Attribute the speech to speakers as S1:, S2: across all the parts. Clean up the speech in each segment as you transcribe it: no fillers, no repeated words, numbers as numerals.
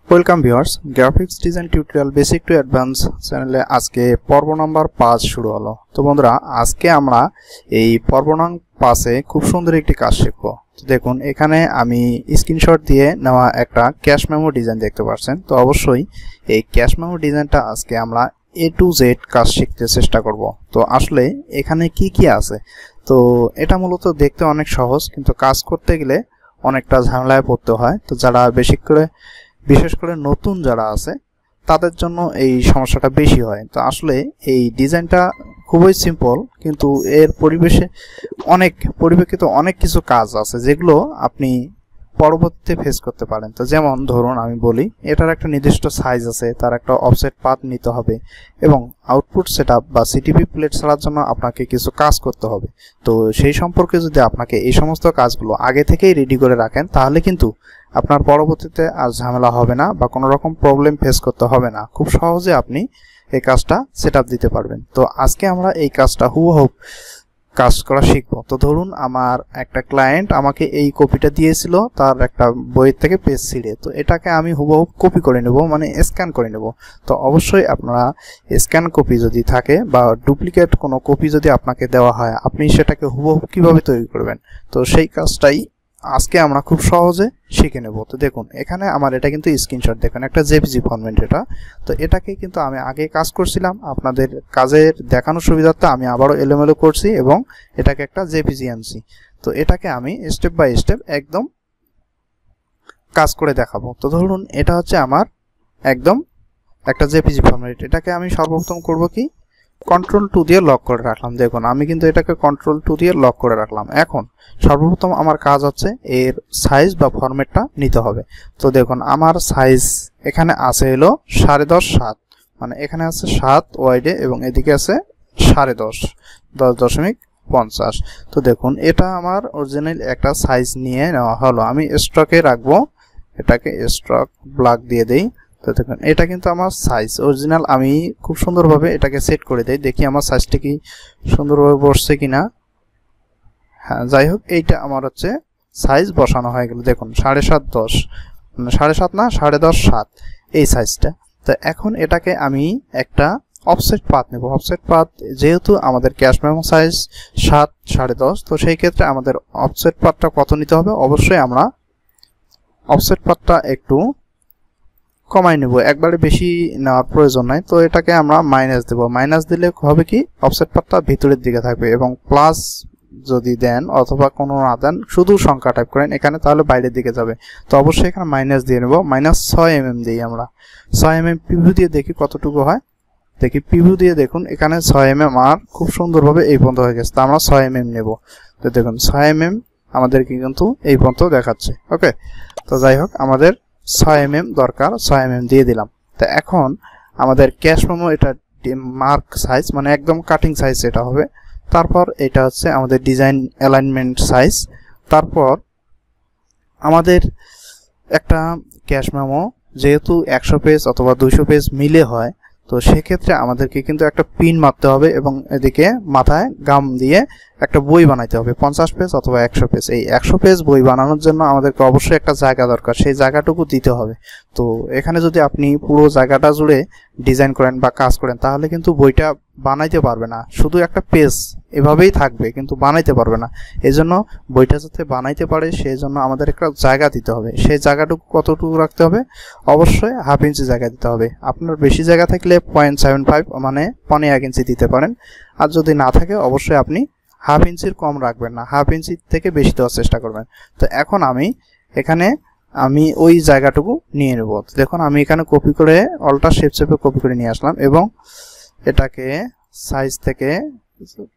S1: Welcome viewers, graphics design tutorial basic to advance চ্যানেলে আজকে পর্ব নাম্বার 5 শুরু হলো। তো বন্ধুরা, আজকে আমরা এই পর্ব নাম্বার 5-এ খুব সুন্দর একটি কাজ শিখব। তো দেখুন, এখানে আমি স্ক্রিনশট দিয়ে নেওয়া একটা ক্যাশ মেমো ডিজাইন দেখতে পাচ্ছেন। তো অবশ্যই এই ক্যাশ মেমো ডিজাইনটা আজকে আমরা A to Z কাজ শিখতে চেষ্টা করব। তো আসলে এখানে কি কি আছে, তো এটা মূলত দেখতে অনেক সহজ, কিন্তু কাজ করতে গেলে অনেকটা ঝামেলায় পড়তে হয়। তো যারা বিশেষ করে নতুন যারা আছে তাদের জন্য এই সমস্যাটা বেশি হয়। তো আসলে এই ডিজাইনটা খুবই সিম্পল, কিন্তু এর পরিপ্রেক্ষিতে অনেক কিছু কাজ আছে যেগুলো আপনি পরবর্তীতে ফেস করতে পারেন। তো যেমন ধরুন আমি বলি, এটার একটা নির্দিষ্ট সাইজ আছে, তার একটা অফসেট পাথ নিতে হবে এবং আউটপুট সেটআপ বা সিটিপি প্লেট ছাড়ার জন্য আপনাকে কিছু কাজ করতে হবে। তো সেই সম্পর্কে যদি আপনাকে এই সমস্ত কাজগুলো আগে থেকেই রেডি করে রাখেন, তাহলে কিন্তু আপনার পরবর্তীতে আর ঝামেলা হবে না বা কোনো রকম প্রবলেম ফেস করতে হবে না। খুব সহজে আপনি এই কাজটা সেটআপ দিতে পারবেন। তো আজকে আমরা এই কাজটা হুবহু কাজ করা শিখবো। তো ধরুন, আমার একটা ক্লায়েন্ট আমাকে এই কপিটা দিয়েছিল তার একটা বইয়ের থেকে পেজ ছিঁড়ে। তো এটাকে আমি হুবহু কপি করে নেব, মানে স্ক্যান করে নেব। তো অবশ্যই আপনারা স্ক্যান কপি যদি থাকে বা ডুপ্লিকেট কোনো কপি যদি আপনাকে দেওয়া হয়, আপনি সেটাকে হুবহু কিভাবে তৈরি করবেন, তো সেই কাজটাই আজকে আমরা খুব সহজে শিখে নেব। তো দেখুন, এখানে আমার এটা কিন্তু স্ক্রিনশট, দেখুন একটা জেপিজি ফরম্যাট এটা। তো এটাকে কিন্তু আমি আগে কাজ করছিলাম, আপনাদের কাজের দেখানোর সুবিধার্থে আমি আবারও এলোমেলো করছি এবং এটাকে একটা জেপিজি আনছি। তো এটাকে আমি স্টেপ বাই স্টেপ একদম কাজ করে দেখাবো। তো ধরুন, এটা হচ্ছে আমার একদম একটা জেপিজি ফরম্যাট। এটাকে আমি সর্বপ্রথম করব কি, Ctrl+2 দিয়ে লক করে রাখলাম। দেখুন, আমি কিন্তু এটাকে Ctrl+2 দিয়ে লক করে রাখলাম। এখন সর্বপ্রথম আমার কাজ হচ্ছে এর সাইজ বা ফরম্যাটটা নিতে হবে। তো দেখুন, আমার সাইজ এখানে আছে হলো 10.5/7, মানে এখানে আছে 7 ওয়াইডে এবং এদিকে আছে 10.5, 10.50। তো দেখুন, এটা আমার অরিজিনাল একটা সাইজ নিয়ে নেওয়া হলো। আমি স্টকে রাখবো, এটাকে স্টক ব্লক দিয়ে দেই। তো দেখুন, এটা কিন্তু আমার সাইজ অরিজিনাল। আমি খুব সুন্দরভাবে এটাকে সেট করে দেই, দেখি আমার সাইজটা কি সুন্দরভাবে বসছে কিনা। হ্যাঁ, যাই হোক, এইটা আমার হচ্ছে সাইজ বসানো হয়ে গেল। দেখুন, 7.5/10, মানে 7.5 না, 10.5/7 এই সাইজটা। তো এখন এটাকে আমি একটা অফসেট পাথ নেব। অফসেট পাথ যেহেতু আমাদের ক্যাশ মেমো সাইজ 7, 10.5, তো সেই ক্ষেত্রে আমাদের অফসেট পাথটা কত নিতে হবে, অবশ্যই আমরা অফসেট পাথটা একটু কমাই নেব, একবারে বেশি নেওয়ার প্রয়োজন নাই। তো এটাকে আমরা মাইনাস দেব। মাইনাস দিলে হবে কি, অফসেট পাথটা ভিতরের দিকে থাকবে এবং প্লাস যদি দেন অথবা কোনো না দেন, শুধু সংখ্যা টাইপ করেন এখানে, তাহলে বাইরের দিকে যাবে। তো অবশ্যই এখানে মাইনাস দিয়ে নেব। -6 mm দিই আমরা। 6 mm প্রিভিউ দিয়ে দেখি কতটুকু হয়। দেখি প্রিভিউ দিয়ে দেখুন, এখানে 6 mm আর খুব সুন্দরভাবে এই পর্যন্ত হয়ে গেছে। তো আমরা 6 mm নেব। তো দেখুন, 6 mm আমাদেরকে কিন্তু এই পর্যন্ত দেখাচ্ছে। ওকে, তো যাই হোক, আমাদের 6 mm দরকার, 6 mm দিয়ে দিলাম। তো এখন আমাদের ক্যাশ মেমো এটা মার্ক সাইজ, মানে একদম কাটিং সাইজ এটা হবে। তারপর এটা হচ্ছে আমাদের ডিজাইন অ্যালাইনমেন্ট সাইজ। তারপর আমাদের একটা ক্যাশ মেমো যেহেতু 100 পেজ অথবা 200 পেজ মিলে হয়, তো সেক্ষেত্রে আমাদেরকে কিন্তু একটা পিন মারতে হবে এবং এদিকে মাথায় গাম দিয়ে একটা বই বানাইতে হবে, 50 পেজ অথবা 100 পেজ। এই 100 পেজ বই বানানোর জন্য আমাদেরকে অবশ্যই একটা জায়গা দরকার, সেই জায়গাটুকু দিতে হবে। তো এখানে যদি আপনি পুরো জায়গাটা জুড়ে ডিজাইন করেন বা কাজ করেন, তাহলে কিন্তু বইটা বানাইতে পারবে না, শুধু একটা পেজ এভাবেই থাকবে, কিন্তু বানাইতে পারবে না। এই জন্য বইটা যাতে বানাইতে পারে, সেই জন্য আমাদের একটা জায়গা দিতে হবে। সেই জায়গাটুকু কতটুকু রাখতে হবে, অবশ্যই 1/2 ইঞ্চি জায়গা দিতে হবে। আপনার বেশি জায়গা থাকলে 0.75 মানে 1 ইঞ্চি দিতে পারেন। আর যদি না থাকে, অবশ্যই আপনি 1/2 ইঞ্চির কম রাখবেন না, 1/2 ইঞ্চি থেকে বেশি দেওয়ার চেষ্টা করবেন। তো এখন আমি ওই জায়গাটুকু নিয়ে নেব। দেখুন, আমি এখানে কপি করে অল্টার শেপে কপি করে নিয়ে আসলাম এবং এটাকে সাইজ থেকে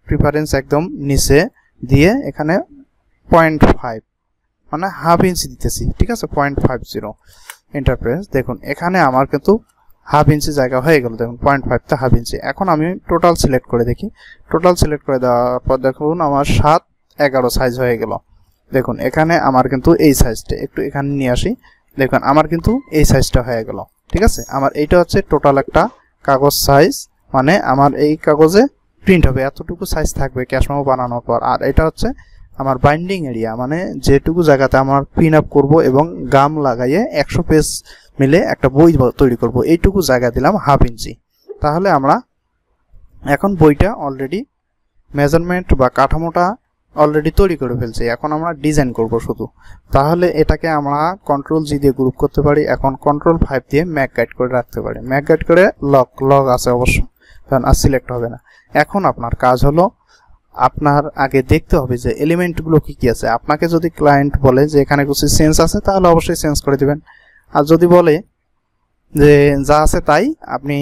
S1: প্রিফারেন্স একদম নিচে দিয়ে এখানে 0.5 মানে 1/2 ইঞ্চি দিতেছি। ঠিক আছে, 0.50 ইন্টারপ্রেস। দেখুন, এখানে আমার কিন্তু 1/2 ইঞ্চি জায়গা হয়ে গেল। দেখুন, 0.5 তে 1/2 ইঞ্চি। এখন আমি টোটাল সিলেক্ট করে দেখি। টোটাল সিলেক্ট করে দেওয়ার পর দেখুন, আমার 7/11 সাইজ হয়ে গেল। দেখুন, এখানে আমার কিন্তু এই সাইজটা একটু এখানে নিয়ে আসি। দেখুন, আমার কিন্তু এই সাইজটা হয়ে গেল। ঠিক আছে, আমার এইটা হচ্ছে টোটাল একটা কাগজ সাইজ, মানে আমার এই কাগজে প্রিন্ট হবে, এতটুকু সাইজ থাকবে ক্যাশ মেমো বানানোর পর। আর এটা হচ্ছে আমার বাইন্ডিং এরিয়া মানে যেটুকু জায়গাতে আমার পিন আপ করব এবং গাম লাগাইয়ে 100 পেজ মিলে একটা বই তৈরি করব, এইটুকু জায়গা দিলাম 1/2 ইঞ্চি। তাহলে আমরা এখন বইটা অলরেডি মেজারমেন্ট বা কাঠামোটা অলরেডি তৈরি করে ফেলছি, এখন আমরা ডিজাইন করব শুধু। তাহলে এটাকে আমরা কন্ট্রোল জি দিয়ে গ্রুপ করতে পারি, এখন কন্ট্রোল 5 দিয়ে ম্যাক গাইড করে রাখতে পারি। ম্যাক গাইড করে লগ আছে অবশ্য, কারণ আর সিলেক্ট হবে না। এখন আপনার কাজ হলো আপনার আগে দেখতে হবে যে এলিমেন্টগুলো কি কি আছে। আপনাকে যদি ক্লায়েন্ট বলে যে এখানে কিছু চেঞ্জ আছে তাহলে অবশ্যই চেঞ্জ করে দিবেন, আর যদি বলে যে যা আছে তাই আপনি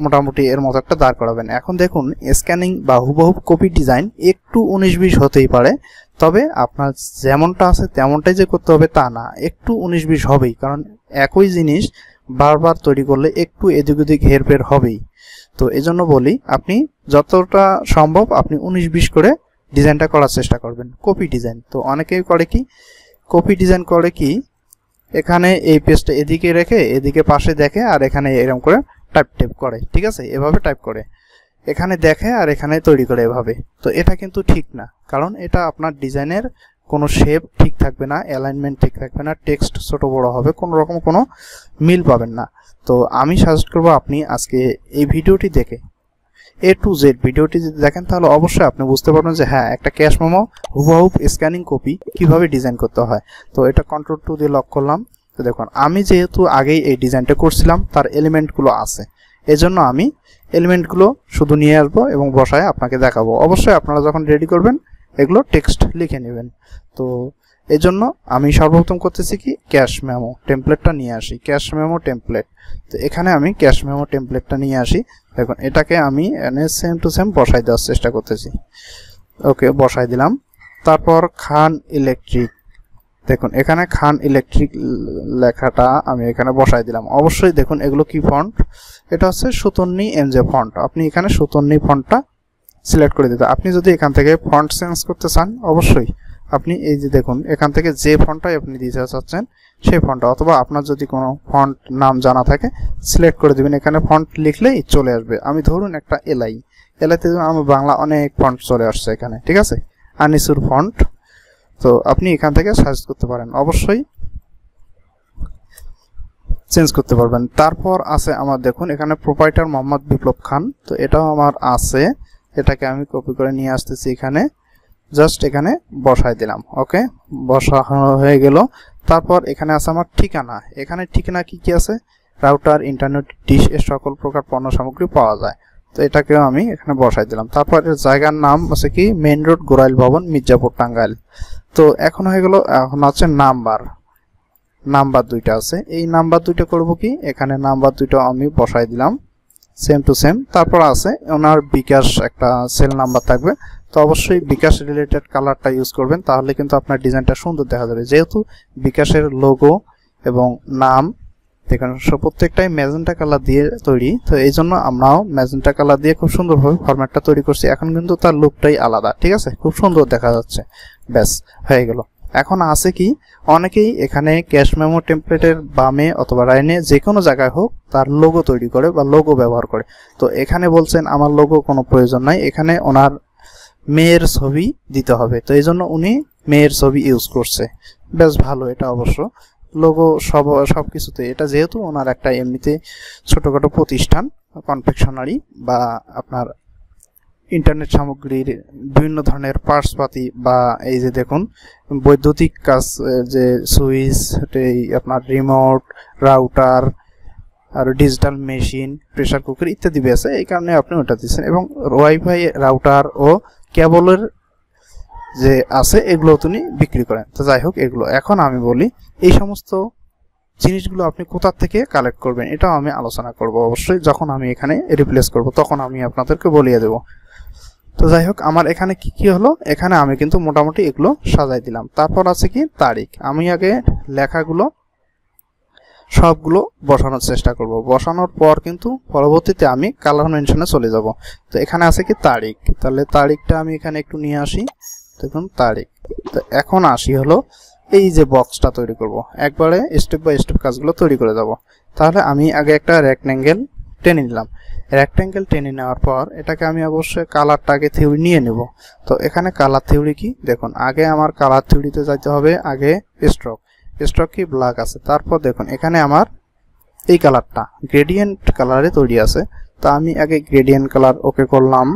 S1: মোটামুটি এর মতো একটা দাঁড় করাবেন। এখন দেখুন স্ক্যানিং বা হুবহু কপি ডিজাইন একটু 19-20 হতেই পারে, তবে আপনার যেমনটা আছে তেমনটাই যে করতে হবে তা না, একটু 19-20 হবেই, কারণ একই জিনিস বারবার তৈরি করলে একটু এদিক ওদিক হেরফের হবেই। তো এজন্য বলি আপনি যতটা সম্ভব আপনি 19-20 করে ডিজাইনটা করার চেষ্টা করবেন। কপি ডিজাইন তো অনেকেই করে কি, কপি ডিজাইন করে কি এখানে এই পেজটা এদিকে রেখে এদিকে পাশে দেখে আর এখানে এরকম করে টাইপ করে, ঠিক আছে, এভাবে টাইপ করে এখানে দেখে আর এখানে তৈরি করে এভাবে। তো এটা কিন্তু ঠিক না, কারণ এটা আপনার ডিজাইনের কোনো শেপ ঠিক থাকবে না, অ্যালাইনমেন্ট ঠিক থাকবে না, টেক্সট ছোট বড় হবে, কোনো রকম কোনো মিল পাবেন না। তো আমি সাজেস্ট করব আপনি আজকে এই ভিডিওটি দেখে A to Z ভিডিওটি যদি দেখেন তাহলে অবশ্যই আপনি বুঝতে পারবেন যে হ্যাঁ একটা ক্যাশ মেমো হুবহু স্ক্যানিং কপি কিভাবে ডিজাইন করতে হয়। তো এটা কন্ট্রোল 2 দিয়ে লক করলাম। তো দেখুন আমি যেহেতু আগেই এই ডিজাইনটা করছিলাম তার এলিমেন্টগুলো আছে, এজন্য আমি এলিমেন্টগুলো শুধু নিয়ে আসবো এবং বসায় আপনাকে দেখাবো। অবশ্যই আপনারা যখন রেডি করবেন এগুলো টেক্সট লিখে নেবেন। তো এজন্য আমি সর্বপ্রথম করতেছি কি ক্যাশ মেমো টেমপ্লেটটা নিয়ে আসি, ক্যাশ মেমো টেমপ্লেট। তো এখানে আমি ক্যাশ মেমো টেমপ্লেটটা নিয়ে আসি। দেখুন এটাকে আমি সেম টু সেম বসাই দেওয়ার চেষ্টা করতেছি। ওকে বসাই দিলাম। তারপর খান ইলেকট্রিক, দেখুন এখানে খান ইলেকট্রিক লেখাটা আমি এখানে বসাই দিলাম। অবশ্যই দেখুন এগুলো কি ফন্ট, এটা হচ্ছে সুতন্নি এমজে ফন্ট। আপনি এখানে সুতন্নি ফন্টটা সিলেক্ট করে দিতে। আপনি যদি এখান থেকে ফন্ট চেঞ্জ করতে চান অবশ্যই আপনি এই যে দেখুন এখান থেকে যে ফন্টটাই আপনি দিতে চাচ্ছেন সেই ফন্টটা, অথবা আপনার যদি কোনো ফন্ট নাম জানা থাকে সিলেক্ট করে দিবেন। এখানে ফন্ট লিখলেই চলে আসবে। আমি ধরুন একটা এলাইতে আমার বাংলা অনেক ফন্ট চলে আসছে এখানে, ঠিক আছে, আনিসুর ফন্ট। তো আপনি এখান থেকে সার্চ করতে পারেন, অবশ্যই চেঞ্জ করতে পারবেন। তারপর আছে আমার দেখুন এখানে প্রোপাইটার মোহাম্মদ বিপ্লব খান, তো এটাও আমার আছে, এটাকে আমি কপি করে নিয়ে আসতেছি এখানে, জাস্ট এখানে বসাই দিলাম। ওকে বসানো হয়ে গেল। তারপর এখানে আছে আমার ঠিকানা, এখানে ঠিকানা কি কি আছে, রাউটার, ইন্টারনেট, ডিশ এর সকল প্রকার পণ্য সামগ্রী পাওয়া যায়। তো এটাকেও আমি এখানে বসাই দিলাম। তারপর এর জায়গার নাম আছে কি মেইন রোড গোরাইল ভবন মির্জাপুর টাঙ্গাইল। তো এখন হয়ে গেল, এখন আছে নাম্বার দুইটা আছে, এই নাম্বার দুইটা করব কি এখানে নাম্বার দুইটা আমি বসাই দিলাম সেম টু সেম। তারপর আছে ওনার বিকাশ একটা সেল নাম্বার থাকবে, তো অবশ্যই বিকাশ রিলেটেড কালারটা ইউজ করবেন, তাহলে কিন্তু আপনার ডিজাইনটা সুন্দর দেখা যাবে। যেহেতু বিকাশের লোগো এবং নাম দেখুন প্রত্যেকটাই ম্যাজেন্টা কালার দিয়ে তৈরি, তো এই জন্য আমরাও ম্যাজেন্টা কালার দিয়ে খুব সুন্দরভাবে ফরম্যাটটা তৈরি করছি। এখন কিন্তু তার লুকটাই আলাদা, ঠিক আছে, খুব সুন্দর দেখা যাচ্ছে। ব্যাস হয়ে গেল। এখন আছে কি অনেকেই এখানে ক্যাশ মেমো টেমপ্লেটের বামে অথবা রাইনে যে কোনো জায়গায় হোক তার লোগো তৈরি করে বা লোগো ব্যবহার করে। তো এখানে বলছেন আমার লোগো কোনো প্রয়োজন নাই, এখানে ওনার মেয়ের ছবি দিতে হবে, তো এই জন্য উনি মেয়ের ছবি ইউজ করছে। বেশ ভালো এটা অবশ্য লোগো সব কিছুতে, এটা যেহেতু ওনার একটা এমনিতে ছোটখাটো প্রতিষ্ঠান কনফেকশনারি বা আপনার ইন্টারনেট সামগ্রীর বিভিন্ন ধরনের পার্টসপাতি বা এই যে দেখুন বৈদ্যুতিক কাজ যে সুইচ, আপনার রিমোট, রাউটার আর ডিজিটাল মেশিন, প্রেসার কুকার ইত্যাদি আছে, এই কারণে আপনি ওটা দিচ্ছেন। এবং ওয়াইফাই রাউটার ও কেবলের যে আছে এগুলো তিনি বিক্রি করেন। তো যাই হোক এগুলো এখন আমি বলি এই সমস্ত জিনিসগুলো আপনি কোথা থেকে কালেক্ট করবেন এটাও আমি আলোচনা করব অবশ্যই, যখন আমি এখানে রিপ্লেস করব তখন আমি আপনাদেরকে বলিয়ে দেব। তো যাই হোক আমার এখানে কি কি হলো, এখানে আমি কিন্তু মোটামুটি এগুলো সাজাই দিলাম। তারপর আছে কি তারিখ, আমি আগে লেখাগুলো সবগুলো বসানোর চেষ্টা করব, বসানোর পর কিন্তু পরবর্তীতে আমি কালার মেনশনে চলে যাব। তো এখানে আছে কি তারিখ, তাহলে তারিখটা আমি এখানে একটু নিয়ে আসি, দেখুন তারিখ। তো এখন আসি হলো এই যে বক্সটা তৈরি করব, একবারে স্টেপ বাই স্টেপ কাজগুলো তৈরি করে যাব। তাহলে আমি আগে একটা রেক্ট্যাঙ্গেল টেনে নিলাম। রেক্ট্যাঙ্গেল টেনে নেওয়ার পর এটাকে আমি অবশ্যই কালারটাকে থিওরি নিয়ে নেব। তো এখানে কালার থিওরি কি দেখুন, আগে আমার কালার থিওরিতে যাইতে হবে। আগে স্ট্রোক কি ব্ল্যাক আছে, তারপর দেখুন এখানে আমার এই কালারটা গ্রেডিয়েন্ট কালারে তৈরি আছে। তো আমি আগে গ্রেডিয়েন্ট কালার ওকে করলাম,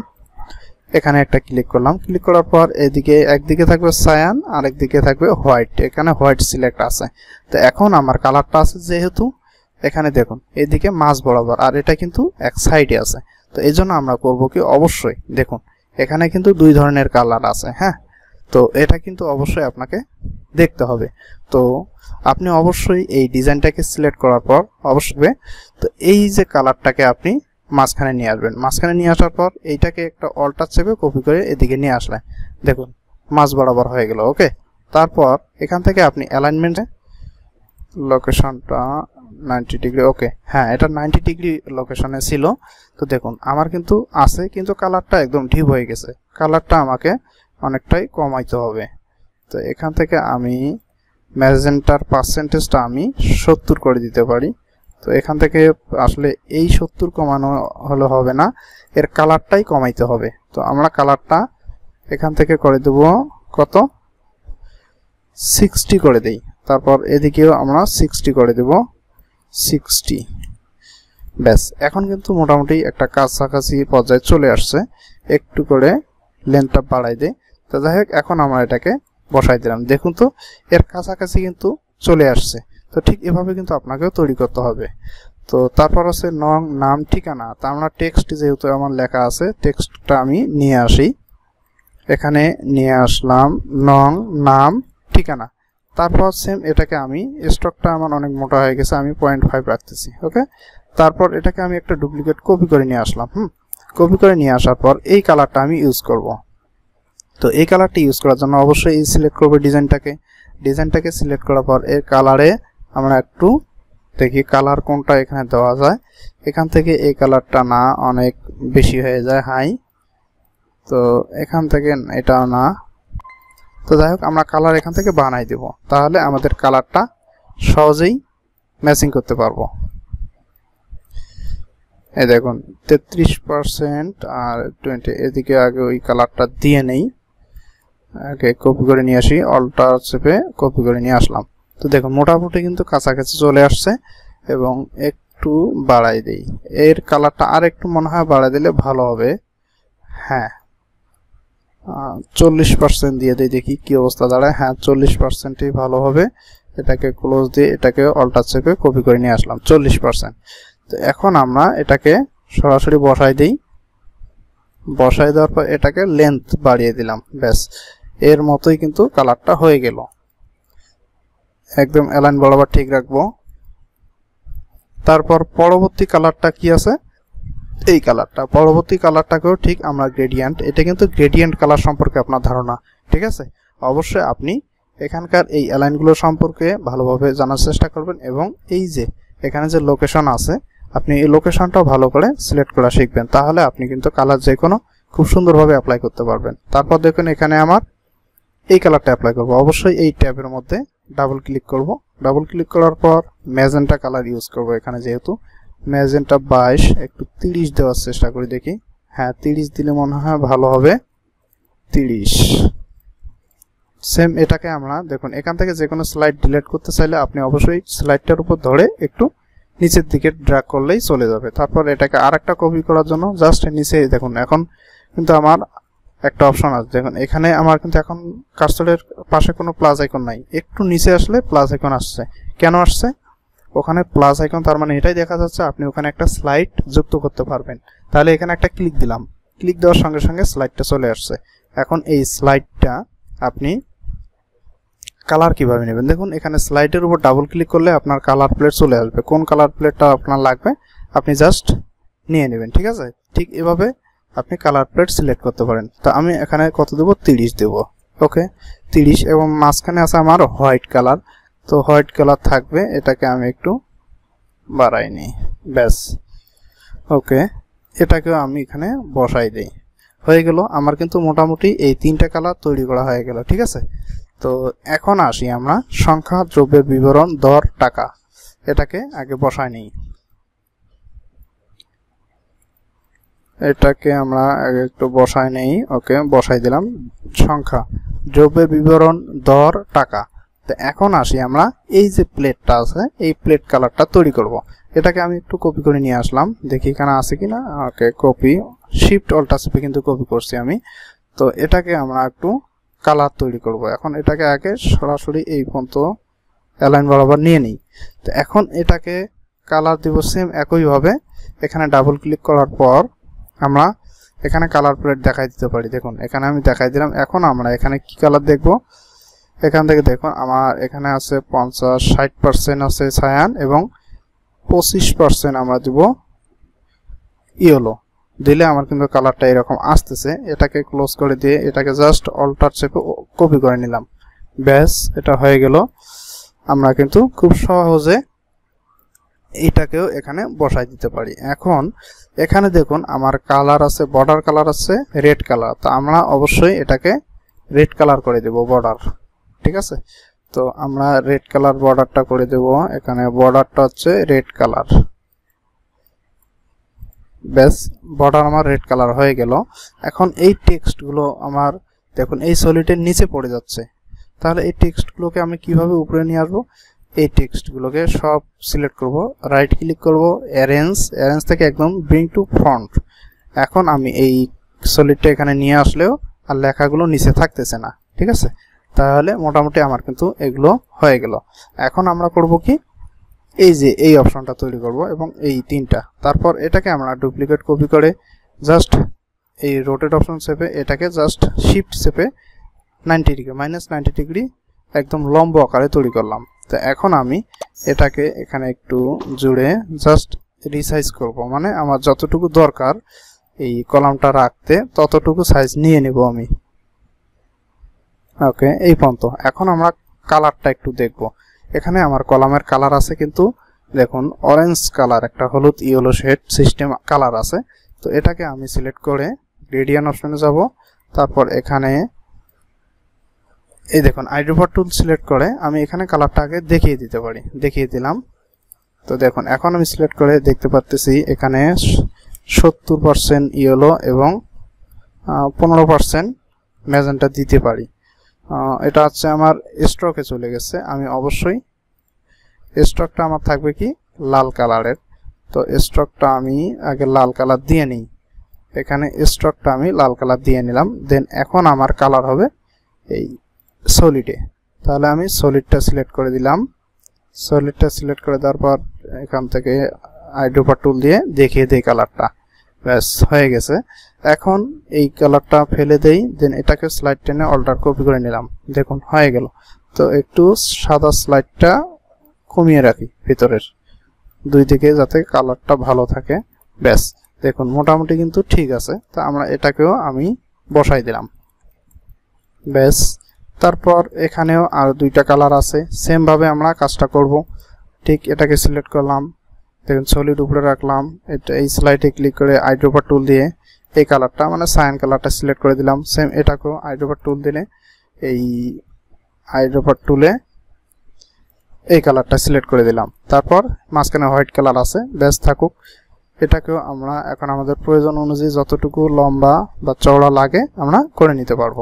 S1: এখানে একটা ক্লিক করলাম। ক্লিক করার পর এদিকে একদিকে থাকবে সায়ান আর একদিকে থাকবে হোয়াইট, এখানে হোয়াইট সিলেক্ট আছে। তো এখন আমার কালারটা আছে যেহেতু এখানে দেখুন এদিকে মাঝ বরাবর, আর এটা কিন্তু এক সাইডে আছে। তো এই জন্য আমরা করব কি, অবশ্যই দেখুন এখানে কিন্তু দুই ধরনের কালার আছে। হ্যাঁ, তো এটা কিন্তু অবশ্যই আপনাকে দেখতে হবে। তো আপনি অবশ্যই এই ডিজাইনটাকে সিলেক্ট করার পর অবশ্যই তো এই যে কালারটাকে আপনি মাঝখানে নিয়ে আসবেন। মাঝখানে নিয়ে আসার পর এইটাকে একটা অল্টার চেপে কপি করে এদিকে নিয়ে আসলে দেখুন মাঝ বরাবর হয়ে গেল। ওকে, তারপর এখান থেকে আপনি অ্যালাইনমেন্টে লোকেশনটা 90 ডিগ্রি। ওকে, হ্যাঁ এটা 90 ডিগ্রি লোকেশনে ছিল। তো দেখুন আমার কিন্তু আছে, কিন্তু কালারটা একদম ডিপ হয়ে গেছে। কালারটা আমাকে অনেকটাই কমাইতে হবে। তো এখান থেকে আমি ম্যাজেন্টার পার্সেন্টেজটা আমি 70 করে দিতে পারি। তো এখান থেকে আসলে এই 70 কমানো হলে হবে না, এর কালারটাই কমাইতে হবে। তো আমরা কালারটা এখান থেকে করে দেব কত, 60 করে দেই। তারপর এদিকেও আমরা 60 করে দেব, 60। ব্যাস, এখন কিন্তু মোটামুটি একটা কাছাকাছি পর্যায়ে চলে আসছে। একটু করে লেন্থটা বাড়াই দেই। তো যাই হোক, এখন আমরা এটাকে বসাই দিলাম। দেখুন তো এর কাছাকাছি কিন্তু চলে আসছে। তো ঠিক এভাবে কিন্তু আপনাকেও তৈরি করতে হবে। তো তারপর আছে নং, নাম, ঠিকানা। তা আমরা টেক্সট যেহেতু আমার লেখা আছে, টেক্সটটা আমি নিয়ে আসি। এখানে নিয়ে আসলাম নং, নাম, ঠিকানা। তারপর সেম এটাকে আমি, স্টকটা আমার অনেক মোটা হয়ে গেছে, আমি 0.5 রাখতেছি। ওকে, তারপর এটাকে আমি একটা ডুপ্লিকেট কপি করে নিয়ে আসলাম। কপি করে নিয়ে আসার পর এই কালারটা আমি ইউজ করব। তো এই কালারটি ইউজ করার জন্য অবশ্যই এই সিলেক্ট করব ডিজাইনটাকে সিলেক্ট করার পর এর কালারে আমরা একটু দেখি কালার কোনটা এখানে দেওয়া যায়। এখান থেকে এই কালারটা না, অনেক বেশি হয়ে যায় হাই। তো এখান থেকে এটাও না। তো যাই হোক, আমরা কালার এখান থেকে বানাই দেব, তাহলে আমাদের কালারটা সহজেই ম্যাচিং করতে পারবো। এই দেখুন 33% আর 20, এদিকে আগে ওই কালারটা দিয়ে নেই। আগে কপি করে নিয়ে আসি, অল্টার চেপে কপি করে নিয়ে আসলাম। তো দেখুন মোটামুটি কিন্তু কাছাকাছি চলে আসছে, এবং একটু বাড়াই দেই। এর কালারটা আর একটু মনে হয় বাড়াই দিলে ভালো হবে। হ্যাঁ, 40% দিয়ে দেই, দেখি কি অবস্থা দাঁড়ায়। হ্যাঁ, 40%ই ভালো হবে। এটাকে ক্লোজ দিয়ে এটাকে অল্টার চেপে কপি করে নিয়ে আসলাম 40%। তো এখন আমরা এটাকে সরাসরি বসাই দিই। বসাই দেওয়ার পর এটাকে লেন্থ বাড়িয়ে দিলাম। ব্যাস, এর মতোই কিন্তু কালারটা হয়ে গেল। একদম অ্যালাইন বরাবর ঠিক রাখবো। তারপর পরবর্তী কালারটা কি আছে, এই কালারটা। পরবর্তী কালারটাকেও ঠিক আমরা গ্রেডিয়েন্ট, এটা কিন্তু গ্রেডিয়েন্ট কালার সম্পর্কে আপনার ধারণা, ঠিক আছে। অবশ্যই আপনি এখানকার এই অ্যালাইনগুলো সম্পর্কে ভালোভাবে জানার চেষ্টা করবেন, এবং এই যে এখানে যে লোকেশন আছে, আপনি এই লোকেশনটাও ভালো করে সিলেক্ট করা শিখবেন। তাহলে আপনি কিন্তু কালার যে কোনো খুব সুন্দরভাবে অ্যাপ্লাই করতে পারবেন। তারপর দেখুন এখানে আমার এই কালারটা অ্যাপ্লাই করব। অবশ্যই এই ট্যাবের মধ্যে ডাবল ক্লিক করব। ডাবল ক্লিক করার পর ম্যাজেন্টা কালার ইউজ করব। এখানে যেহেতু ম্যাজেন্টা 22, একটু 30 দেওয়ার চেষ্টা করি, দেখি। হ্যাঁ, 30 দিলে মনে হয় ভালো হবে। 30। সেম এটাকে আমরা দেখুন এখান থেকে যে কোনো স্লাইড ডিলিট করতে চাইলে আপনি অবশ্যই স্লাইডটার উপর ধরে একটু নিচের দিকে ড্র্যাগ করলেই চলে যাবে। তারপর এটাকে আরেকটা কপি করার জন্য জাস্ট নিচে দেখুন, এখন কিন্তু আমার একটা অপশন আছে। দেখুন এখানে আমার কিন্তু এখন কার্সরের পাশে কোনো প্লাস আইকন নাই, একটু নিচে আসলে প্লাস আইকন আসছে। কেন আসছে? ওখানে প্লাস আইকন, তার মানে এটাই দেখা যাচ্ছে আপনি ওখানে একটা স্লাইড যুক্ত করতে পারবেন। তাহলে এখানে একটা ক্লিক দিলাম, ক্লিক দেওয়ার সঙ্গে সঙ্গে স্লাইডটা চলে আসছে। এখন এই স্লাইডটা আপনি কালার কিভাবে নেবেন, দেখুন এখানে স্লাইডের উপর ডাবল ক্লিক করলে আপনার কালার প্লেট চলে আসবে। কোন কালার প্লেটটা আপনার লাগবে আপনি জাস্ট নিয়ে নেবেন, ঠিক আছে। ঠিক এভাবে আপনি কালার প্লেট সিলেক্ট করতে পারেন। তো আমি এখানে কত দেব, 30 দেব। ওকে, 30, এবং মাঝখানে আছে আমার হোয়াইট কালার। তো হোয়াইট কালার থাকবে, এটাকে আমি একটু বাড়াই নিই। ব্যাস, ওকে, এটাকেও আমি এখানে বসাই দিই। হয়ে গেল আমার কিন্তু মোটামুটি এই 3টে কালার তৈরি করা হয়ে গেল, ঠিক আছে। তো এখন আসি আমরা সংখ্যা, দ্রব্যের বিবরণ, দর, টাকা। এটাকে আগে বসাই নিই। এটাকে আমরা একটু বসাই নেই। ওকে, বসাই দিলাম। সংখ্যা, দ্রব্যের বিবরণ, দর, টাকা। তো এখন আসি আমরা এই যে প্লেটটা আছে এই প্লেট কালারটা তৈরি করব। এটাকে আমি একটু কপি করে নিয়ে আসলাম, দেখি এখানে আছে কিনা। ওকে, কপি, শিফট অল্টার চেপে কিন্তু কপি করছি আমি। তো এটাকে আমরা একটু কালার তৈরি করব। এখন এটাকে আগে সরাসরি এই পর্যন্ত অ্যালাইন বরাবর নিয়ে নিই। তো এখন এটাকে কালার দিব সেম একইভাবে। এখানে ডাবল ক্লিক করার পর আমরা এখানে কালার প্লেট দেখাই দিতে পারি। দেখুন এখানে আমি দেখাই দিলাম। এখন আমরা এখানে কি কালার দেখব, এখান থেকে দেখুন আমার এখানে আছে 50-60% আছে সায়ান এবং 25% আমরা দিব ইয়েলো। দিলে আমার কিন্তু কালারটা এরকম আসতেছে। এটাকে ক্লোজ করে দিয়ে এটাকে জাস্ট অল্টার চেপে কপি করে নিলাম। ব্যাস, এটা হয়ে গেল। আমরা কিন্তু খুব সহজে এটাকেও এখানে বসাই দিতে পারি। এখন এখানে দেখুন আমার কালার আছে, বর্ডার কালার আছে রেড কালার। তো আমরা অবশ্যই এটাকে রেড কালার করে দেব বর্ডার। ঠিক আছে, তো আমরা রেড কালার বর্ডারটা করে দেব। এখানে বর্ডারটা হচ্ছে রেড কালার। ব্যাস, বর্ডার আমার রেড কালার হয়ে গেল। এখন এই টেক্সটগুলো আমার দেখুন এই সলিডের নিচে পড়ে যাচ্ছে। তাহলে এই টেক্সটগুলোকে আমি কিভাবে উপরে নিয়ে আসবো? এই টেক্সটগুলোকে সব সিলেক্ট করব, রাইট ক্লিক করব, অ্যারেঞ্জ থেকে একদম ব্রিং টু ফ্রন্ট। এখন আমি এই সলিডটা এখানে নিয়ে আসলেও আর লেখাগুলো নিচে থাকতেছে না। ঠিক আছে, তাহলে মোটামুটি আমার কিন্তু এগুলো হয়ে গেল। এখন আমরা করব কি, এই যে এই অপশনটা তৈরি করব এবং এই তিনটা, তারপর এটাকে আমরা ডুপ্লিকেট কপি করে জাস্ট এই রোটেট অপশন চেপে এটাকে জাস্ট শিফট চেপে 90 ডিগ্রি -90 ডিগ্রি একদম লম্ব আকারে তৈরি করলাম। তো এখন আমি এটাকে এখানে একটু জুড়ে জাস্ট রিসাইজ করব, মানে আমার যতটুকু দরকার এই কলামটা রাখতে ততটুকু সাইজ নিয়ে নেব আমি। ওকে, এই পর্যন্ত। এখন আমরা কালারটা একটু দেখব। এখানে আমার কলামের কালার আছে কিন্তু দেখুন অরেঞ্জ কালার, একটা হলুদ ইয়েলো শেড সিস্টেম কালার আছে। তো এটাকে আমি সিলেক্ট করে গ্রেডিয়েন্ট অপশনে যাব। তারপর এখানে এই দেখুন আইড্রপার টুল সিলেক্ট করে আমি এখানে কালারটা আগে দেখিয়ে দিতে পারি। দেখিয়ে দিলাম। তো দেখুন এখন আমি সিলেক্ট করে দেখতে পাচ্ছি এখানে 70% ইয়েলো এবং 15% ম্যাজেন্টা দিতে পারি। এটা হচ্ছে আমার স্ট্রোকে চলে গেছে। আমি অবশ্যই স্ট্রোকটা আমার থাকবে কি লাল কালারের। তো স্ট্রোকটা আমি আগে লাল কালার দিয়ে নিই। এখানে স্ট্রোকটা আমি লাল কালার দিয়ে নিলাম। দেন এখন আমার কালার হবে এই সলিডে। তাহলে আমি সলিডটা সিলেক্ট করে দিলাম। সলিডটা সিলেক্ট করে দেওয়ার পর এখান থেকে আইড্রপার টুল দিয়ে দেখিয়ে দেই কালারটা। ব্যাস, হয়ে গেছে। এখন এই কালারটা ফেলে দেই। দেন এটাকে স্লাইড টেনে অল্টার কপি করে নিলাম। দেখুন হয়ে গেল। তো একটু সাদা স্লাইডটা কমিয়ে রাখি ভিতরের দুই দিকে যাতে কালারটা ভালো থাকে। ব্যাস, দেখুন মোটামুটি কিন্তু ঠিক আছে। তা আমরা এটাকেও আমি বসাই দিলাম। ব্যাস, তারপর এখানেও আর দুইটা কালার আছে। সেম ভাবে আমরা কাজটা করব। ঠিক এটাকে সিলেক্ট করলাম, দেখুন সলিড উপরে রাখলাম। এটা এই স্লাইডে ক্লিক করে আইড্রপার টুল দিয়ে এই কালারটা মানে সায়ান কালারটা সিলেক্ট করে দিলাম। সেম এটাকেও আইড্রপার টুল দিলে এই আইড্রপার টুলে এই কালারটা সিলেক্ট করে দিলাম। তারপর মাঝখানে হোয়াইট কালার আছে, ব্যাস থাকুক। এটাকেও আমরা এখন আমাদের প্রয়োজন অনুযায়ী যতটুকু লম্বা বা চওড়া লাগে আমরা করে নিতে পারবো।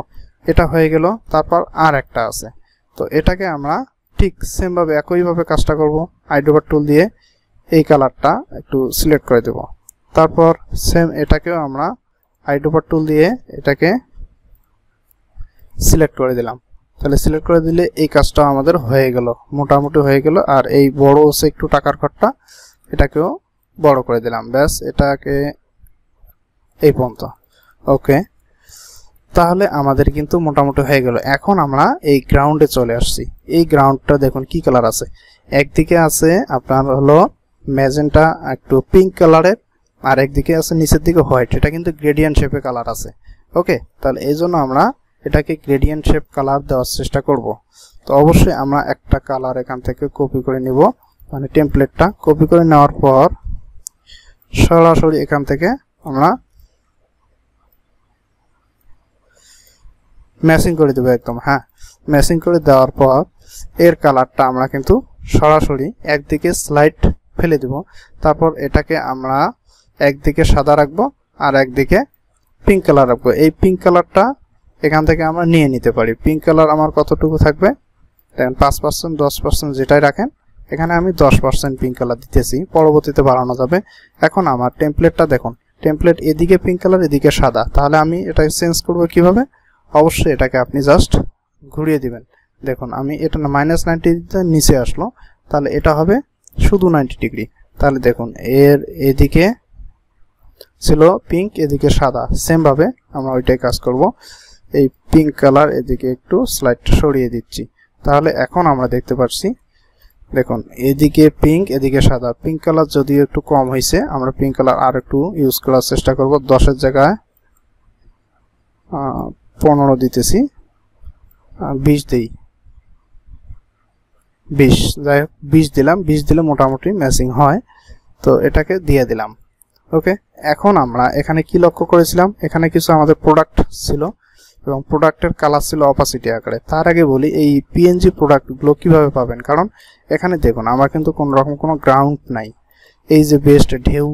S1: এটা হয়ে গেল। তারপর আর একটা আছে, তো এটাকে আমরা ঠিক সেম ভাবে একইভাবে কাজটা করব। আইড্রপার টুল দিয়ে এই কালারটা একটু সিলেক্ট করে দেব। তারপর সেম এটাকেও আমরা আইড্রপার টুল দিয়ে এটাকে সিলেক্ট করে দিলাম। তাহলে সিলেক্ট করে দিলে এই কাজটা আমাদের হয়ে গেল, মোটামুটি হয়ে গেল। আর এই বড় হচ্ছে একটু টাকার ঘরটা, এটাকেও বড় করে দিলাম। ব্যাস, এটাকে এই পর্যন্ত। ওকে, তাহলে আমাদের কিন্তু মোটামুটি হয়ে গেল। এখন আমরা এই গ্রাউন্ডে চলে আসছি। এই গ্রাউন্ডটা দেখুন কি কালার আছে। একদিকে আছে আপনার হলো ম্যাজেন্টা একটু পিঙ্ক কালারের, আর একদিকে আছে নিচের দিকে হোয়াইট। এটা কিন্তু গ্রেডিয়েন্ট শেপে কালার আছে। ওকে, তাহলে এই জন্য আমরা এটাকে গ্রেডিয়েন্ট শেপ কালার দেওয়ার চেষ্টা করব। তো অবশ্যই আমরা একটা কালার এখান থেকে কপি করে নিব, মানে টেমপ্লেটটা কপি করে নেওয়ার পর সরাসরি এখান থেকে আমরা ম্যাচিং করে দেবো একদম। হ্যাঁ, ম্যাচিং করে দেওয়ার পর এর কালারটা আমরা কিন্তু সরাসরি একদিকে স্লাইড ফেলে দেব। তারপর এটাকে আমরা একদিকে সাদা রাখবো আর একদিকে পিঙ্ক কালার রাখবো। এই পিঙ্ক কালারটা এখান থেকে আমরা নিয়ে নিতে পারি। পিঙ্ক কালার আমার কতটুকু থাকবে দেখেন 5%, 10% যেটাই রাখেন, এখানে আমি 10% পিঙ্ক কালার দিতেছি, পরবর্তীতে বাড়ানো যাবে। এখন আমার টেমপ্লেটটা দেখুন, টেমপ্লেট এদিকে পিঙ্ক কালার এদিকে সাদা, তাহলে আমি এটাকে চেঞ্জ করব কিভাবে? অবশ্যই এটাকে আপনি জাস্ট ঘুরিয়ে দিবেন। দেখুন আমি এটা -90 নিচে আসলো, তাহলে এটা হবে শুধু 90 ডিগ্রি। তাহলে দেখুন এর এদিকে ছিল পিঙ্ক, এদিকে সাদা, সেম ভাবে আমরা ওইটাই কাজ করব। এই পিঙ্ক কালার এদিকে একটু স্লাইডটা সরিয়ে দিচ্ছি, তাহলে এখন আমরা দেখতে পাচ্ছি দেখুন এদিকে পিঙ্ক এদিকে সাদা। পিঙ্ক কালার যদিও একটু কম হয়েছে, আমরা পিঙ্ক কালার আর একটু ইউজ করার চেষ্টা করব। 10 এর জায়গায় 15 দিতেছি, 20 দেই, 20 যাই হোক 20 দিলাম। 20 দিলে মোটামুটি ম্যাচিং হয়, তো এটাকে দিয়ে দিলাম। ওকে, এখন আমরা এখানে কি লক্ষ্য করেছিলাম, এখানে কিছু আমাদের প্রোডাক্ট ছিল এবং প্রোডাক্টের কালার ছিল অপাসিটি আকারে। তার আগে বলি এই পিএনজি প্রোডাক্টগুলো কিভাবে পাবেন, কারণ এখানে দেখুন আমার কিন্তু কোনো রকম কোনো গ্রাউন্ড নাই। এই যে বেস্ট ঢেউ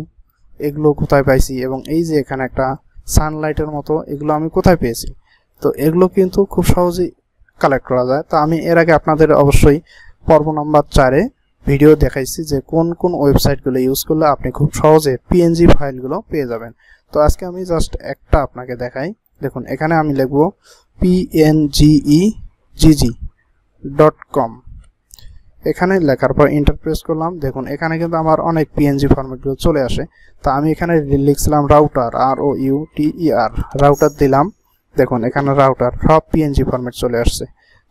S1: এগুলো কোথায় পাইছি, এবং এই যে এখানে একটা সানলাইটের মতো এগুলো আমি কোথায় পেয়েছি, তো এগুলো কিন্তু খুব সহজেই কালেক্ট করা যায়। তো আমি এর আগে আপনাদের অবশ্যই পর্ব নাম্বার 4-এ ভিডিও দেখাইছি যে কোন কোন ওয়েবসাইটগুলো ইউজ করলে আপনি খুব সহজে পিএনজি ফাইলগুলো পেয়ে যাবেন। তো আজকে আমি জাস্ট একটা আপনাকে দেখাই। দেখুন এখানে আমি লিখব pngegg.com, এখানে লেখার পর এন্টার প্রেস করলাম। দেখুন এখানে কিন্তু আমার অনেক পিএনজি ফরম্যাটগুলো চলে আসে। তো আমি এখানে লিখছিলাম রাউটার, ROUTER, রাউটার দিলাম। দেখুন এখানে রাউটার সব পিএনজি ফরম্যাট চলে আসছে।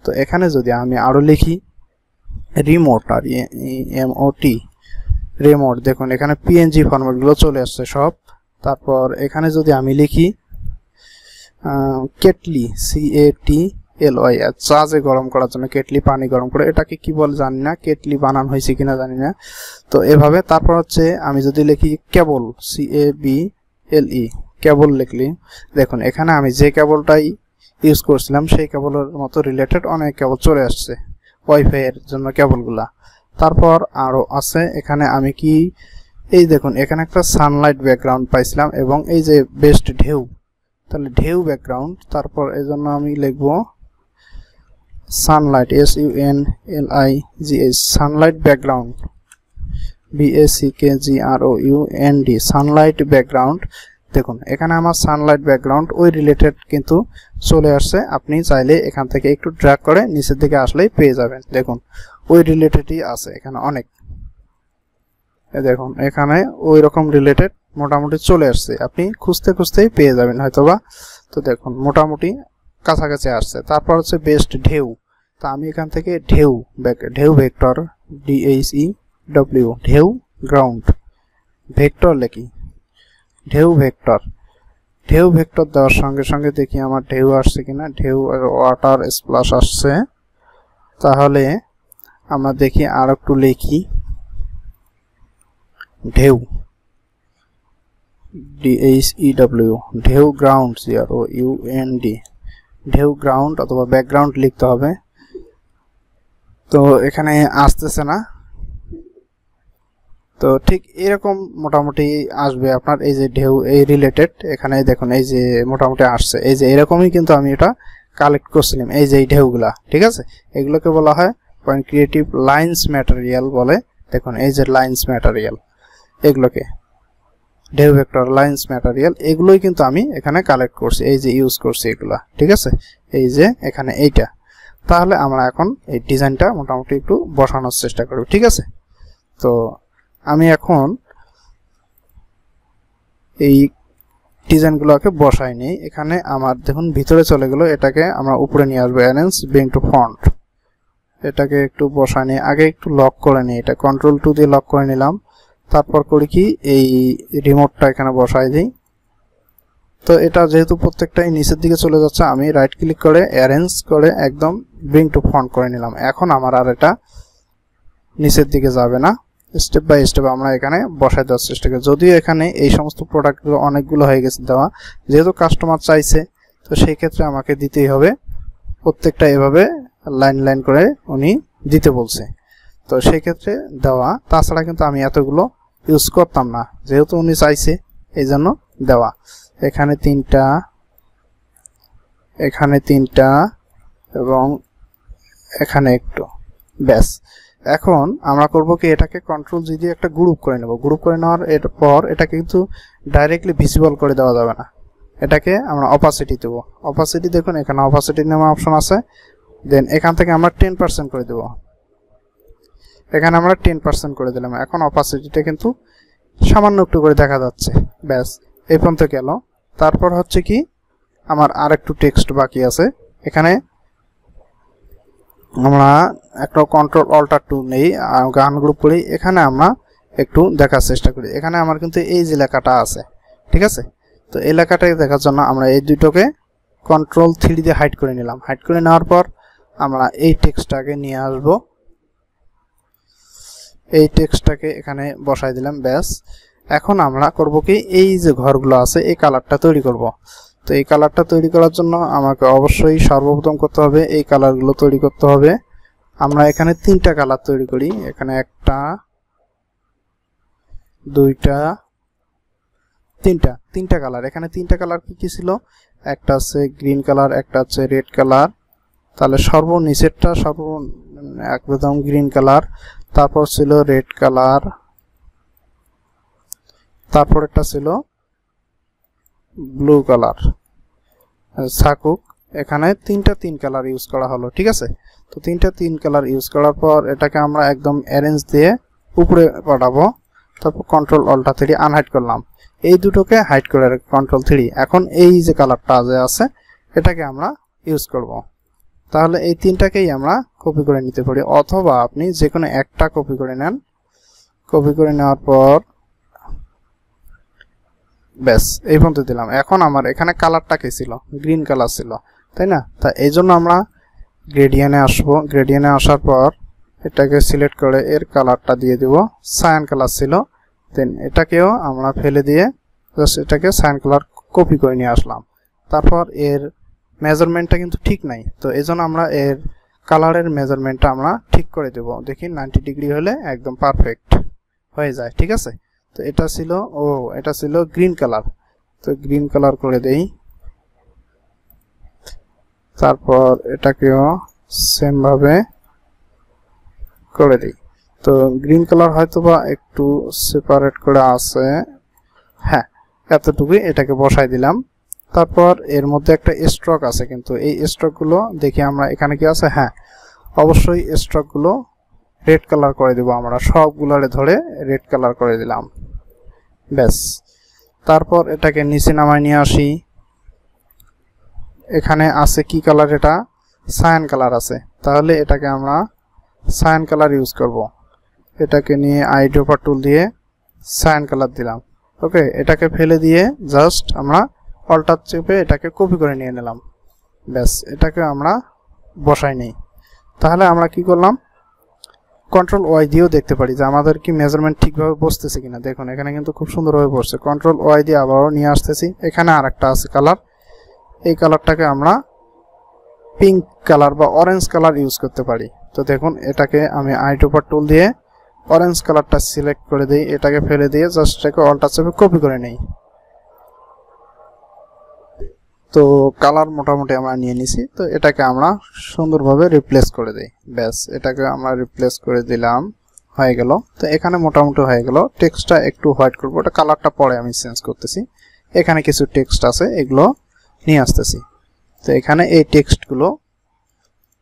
S1: তো এখানে যদি আমি আরো লিখি রিমোট, আর EMOT রিমোট, দেখুন এখানে পিএনজি ফরম্যাটগুলো চলে আসছে সব। তারপর এখানে যদি আমি লিখি কেটলি, CATLY, চা যে গরম করার জন্য কেটলি, পানি গরম করে, এটাকে কি বলে জানি না, কেটলি বানান হয়েছে কিনা জানি না। তো এভাবে তারপর হচ্ছে আমি যদি লিখি কেবল, CABLE, কেবল লিখলি, দেখুন এখানে আমি যে কেবলটাই ইউজ করছিলাম সেই কেবলের মতো রিলেটেড অনেক কেবল চলে আসছে, ওয়াইফাই এর জন্য কেবলগুলা। তারপর আরো আছে এখানে আমি কি, এই দেখুন এখানে একটা সানলাইট ব্যাকগ্রাউন্ড পাইছিলাম এবং এই যে বেস্ট ঢেউ, তাহলে ঢেউ ব্যাকগ্রাউন্ড। তারপর এই জন্য আমি লিখব Sunlight, SUNLIGH, Sunlight background, BACKGROUND, Sunlight background. দেখুন এখানে আমার সানলাইট ব্যাকগ্রাউন্ড ওই রিলেটেড কিন্তু চলে আসছে। আপনি চাইলে এখান থেকে একটু ড্র্যাগ করে নিচের দিকে আসলেই পেয়ে যাবেন। দেখুন ওই রিলেটেডই আছে এখানে অনেক, দেখুন এখানে ওই রকম রিলেটেড মোটামুটি চলে আসছে, আপনি খুঁজতে খুঁজতেই পেয়ে যাবেন হয়তোবা। তো দেখুন মোটামুটি কাছাকাছি আসছে। তারপর হচ্ছে বেস্ট ঢেউ, তা আমি এখান থেকে ঢেউ ভেক্টর, DHEW, ঢেউ গ্রাউন্ড, ভেক্টর লিখি ঢেউ ভেক্টর। ঢেউ ভেক্টর দেওয়ার সঙ্গে সঙ্গে দেখি আমার ঢেউ আসছে কিনা, ঢেউ ওয়াটার স্প্লাশ আসছে। তাহলে আমরা দেখি আর একটু লিখি ঢেউ, DHEW, ঢেউ গ্রাউন্ড, GROUND, ঢেউ গ্রাউন্ড অথবা ব্যাকগ্রাউন্ড লিখতে হবে। তো এখানে আসতেছে না, তো ঠিক এরকম মোটামুটি আসবে আপনার এই যে ঢেউ এই রিলেটেড। এখানে দেখুন এই যে মোটামুটি আসছে, এই যে এরকমই কিন্তু আমি এটা কালেক্ট করছিলাম, এই যে এই ঢেউগুলা, ঠিক আছে। এগুলোকে বলা হয় পয়েন্ট ক্রিয়েটিভ লাইন্স ম্যাটেরিয়াল বলে। দেখুন এই যে লাইন্স ম্যাটেরিয়াল, এগুলোকে ঢেউ ভেক্টর লাইন্স ম্যাটেরিয়াল, এগুলোই কিন্তু আমি এখানে কালেক্ট করছি, এই যে ইউজ করছি এগুলা, ঠিক আছে। এই যে এখানে এইটা, তাহলে আমরা এখন এই ডিজাইনটা মোটামুটি একটু বসানোর চেষ্টা করব, ঠিক আছে। তো আমি এখন এই ডিজাইনগুলোকে বসাই নিই। এখানে আমার দেখুন ভিতরে চলে গেল, এটাকে আমরা উপরে নিয়ে আসবো, অ্যারেঞ্জ ব্রিং টু ফন্ট, এটাকে একটু বসাই নিই। আগে একটু লক করে নিই, এটা Ctrl+2 দিয়ে লক করে নিলাম। তারপর করি কি, এই রিমোটটা এখানে বসাই দিই। তো এটা যেহেতু প্রত্যেকটাই নিচের দিকে চলে যাচ্ছে, আমি রাইট ক্লিক করে অ্যারেঞ্জ করে একদম ব্রিং টু ফন্ট করে নিলাম। এখন আমার আর এটা নিচের দিকে যাবে না, স্টেপ বাই স্টেপ আমরা এখানে বসাই দেওয়ার চেষ্টা করি। যদিও এখানে এই সমস্ত প্রোডাক্টগুলো অনেকগুলো হয়ে গেছে দেওয়া, যেহেতু কাস্টমার চাইছে, তো সেই ক্ষেত্রে আমাকে দিতেই হবে। প্রত্যেকটা এভাবে লাইন লাইন করে উনি দিতে বলছে, তো সেই ক্ষেত্রে দেওয়া। তাছাড়া কিন্তু আমি এতগুলো ইউজ করতাম না, যেহেতু উনি চাইছে এই জন্য দেওয়া। এখানে 3টা, এখানে 3টা এবং এখানে একটু, ব্যাস। এখন আমরা করব কি, এটাকে কন্ট্রোল জি দিয়ে একটা গ্রুপ করে নেব। গ্রুপ করে নেওয়ার পর এটাকে কিন্তু ডাইরেক্টলি ভিজিবল করে দেওয়া যাবে না, এটাকে আমরা অপাসিটি দেব। অপাসিটি দেখুন এখানে অপাসিটি নামে অপশন আছে, দেন এখান থেকে আমরা 10% করে দেব। এখানে আমরা 10% করে দিলাম। এখন অপাসিটিটা কিন্তু সামান্য একটু করে দেখা যাচ্ছে, ব্যাস এই পর্যন্ত গেল। তারপর হচ্ছে কি, আমার আরেকটু টেক্সট বাকি আছে। এখানে আমরা একটা কন্ট্রোল অল্টার টু নেই, গান গ্রুপ করি, এখানে আমরা একটু দেখার চেষ্টা করি। এখানে আমার কিন্তু এই যে লেখাটা আছে, ঠিক আছে। তো এই লেখাটাকে দেখার জন্য আমরা এই দুটোকে কন্ট্রোল 3 দিয়ে হাইড করে নিলাম। হাইড করে নেওয়ার পর আমরা এই টেক্সটটাকে নিয়ে আসব, এই টেক্সটটাকে এখানে বসাই দিলাম, ব্যাস। এখন আমরা করব কি, এই যে ঘরগুলো আছে এই কালারটা তৈরি করব। তো এই কালারটা তৈরি করার জন্য আমাকে অবশ্যই সর্বপ্রথম করতে হবে এই কালারগুলো তৈরি করতে হবে। আমরা এখানে 3টা কালার তৈরি করি। এখানে 1টা 2টা 3টা কালার। এখানে 3টা কালার কি ছিল, একটা আছে গ্রিন কালার, একটা আছে রেড কালার। তাহলে সর্বনিচেরটা একদম গ্রিন কালার, তারপর ছিল রেড কালার, তারপর একটা ছিল ব্লু কালার, থাকুক। এখানে 3 কালার ইউজ করা হলো, ঠিক আছে। তো 3 কালার ইউজ করার পর এটাকে আমরা একদম অ্যারেঞ্জ দিয়ে উপরে পাঠাবো। তারপর কন্ট্রোল অল্টার 3 আনহাইড করলাম, এই দুটোকে হাইড করে কন্ট্রোল 3। এখন এই যে কালারটা যে আছে এটাকে আমরা ইউজ করব। তাহলে এই 3টাকেই আমরা কপি করে নিতে পারি, অথবা আপনি যে কোনো একটা কপি করে নেন। কপি করে নেওয়ার পর ব্যাস এই পর্যন্ত দিলাম। এখন আমার এখানে কালারটা কি ছিল, গ্রিন কালার ছিল, তাই না। তা এই জন্য আমরা গ্রেডিয়েন্টে আসবো। গ্রেডিয়েন্টে আসার পর এটাকে সিলেক্ট করে এর কালারটা দিয়ে দেব, সায়ান কালার ছিল। দেন এটাকেও আমরা ফেলে দিয়ে জাস্ট এটাকে সায়ান কালার কপি করে নিয়ে আসলাম। তারপর এর মেজারমেন্টটা কিন্তু ঠিক নাই, তো এই জন্য আমরা এর কালারের মেজারমেন্টটা আমরা ঠিক করে দেব। দেখি 90 ডিগ্রি হলে একদম পারফেক্ট হয়ে যায়, ঠিক আছে। তো এটা ছিল এটা ছিল গ্রিন কালার, তো গ্রিন কালার করে দেই। তারপর এটাকেও সেম ভাবে করে দেই। তো গ্রিন কালার হয়তোবা একটু সেপারেট করে আছে, হ্যাঁ এতটুকুই, এটাকে বসাই দিলাম। তারপর এর মধ্যে একটা স্ট্রোক আছে, কিন্তু এই স্ট্রোকগুলো দেখি আমরা এখানে কি আছে, হ্যাঁ অবশ্যই স্ট্রোকগুলো রেড কালার করে দেব। আমরা সবগুলোরে ধরে রেড কালার করে দিলাম, ব্যাস। তারপর এটাকে নিচে নামায় নিয়ে আসি। এখানে আছে কি কালার, এটা সায়ান কালার আছে, তাহলে এটাকে আমরা সায়ান কালার ইউজ করব। এটাকে নিয়ে আইড্রপার টুল দিয়ে সায়ান কালার দিলাম, ওকে। এটাকে ফেলে দিয়ে জাস্ট আমরা অল্টার চেপে এটাকে কপি করে নিয়ে নিলাম, ব্যাস। এটাকে আমরা বসাই নেই। তাহলে আমরা কি করলাম, কন্ট্রোল ওয়াই দিয়েও দেখতে পারি যে আমাদের কি মেজারমেন্ট ঠিকভাবে বসতেছে কিনা। দেখুন এখানে কিন্তু খুব সুন্দরভাবে বসছে। কন্ট্রোল ওয়াই দিয়ে আবারও নিয়ে আসতেছি। এখানে আরেকটা আছে কালার, এই কালারটাকে আমরা পিঙ্ক কালার বা অরেঞ্জ কালার ইউজ করতে পারি। তো দেখুন এটাকে আমি আইড্রপার টুল দিয়ে অরেঞ্জ কালারটা সিলেক্ট করে দিই, এটাকে ফেলে দিয়ে জাস্ট এটাকে অল্টার চেপে কপি করে নেই। তো কালার মোটামুটি আমরা নিয়ে নিছি। তো এটাকে আমরা সুন্দরভাবে রিপ্লেস করে দিই, ব্যাস। এটাকে আমরা রিপ্লেস করে দিলাম, হয়ে গেল। তো এখানে মোটামুটি হয়ে গেল। টেক্সটটা একটু হোয়াইট করবো, ওটা কালারটা পরে আমি চেঞ্জ করতেছি। এখানে কিছু টেক্সট আছে, এগুলো নিয়ে আসতেছি। তো এখানে এই টেক্সটগুলো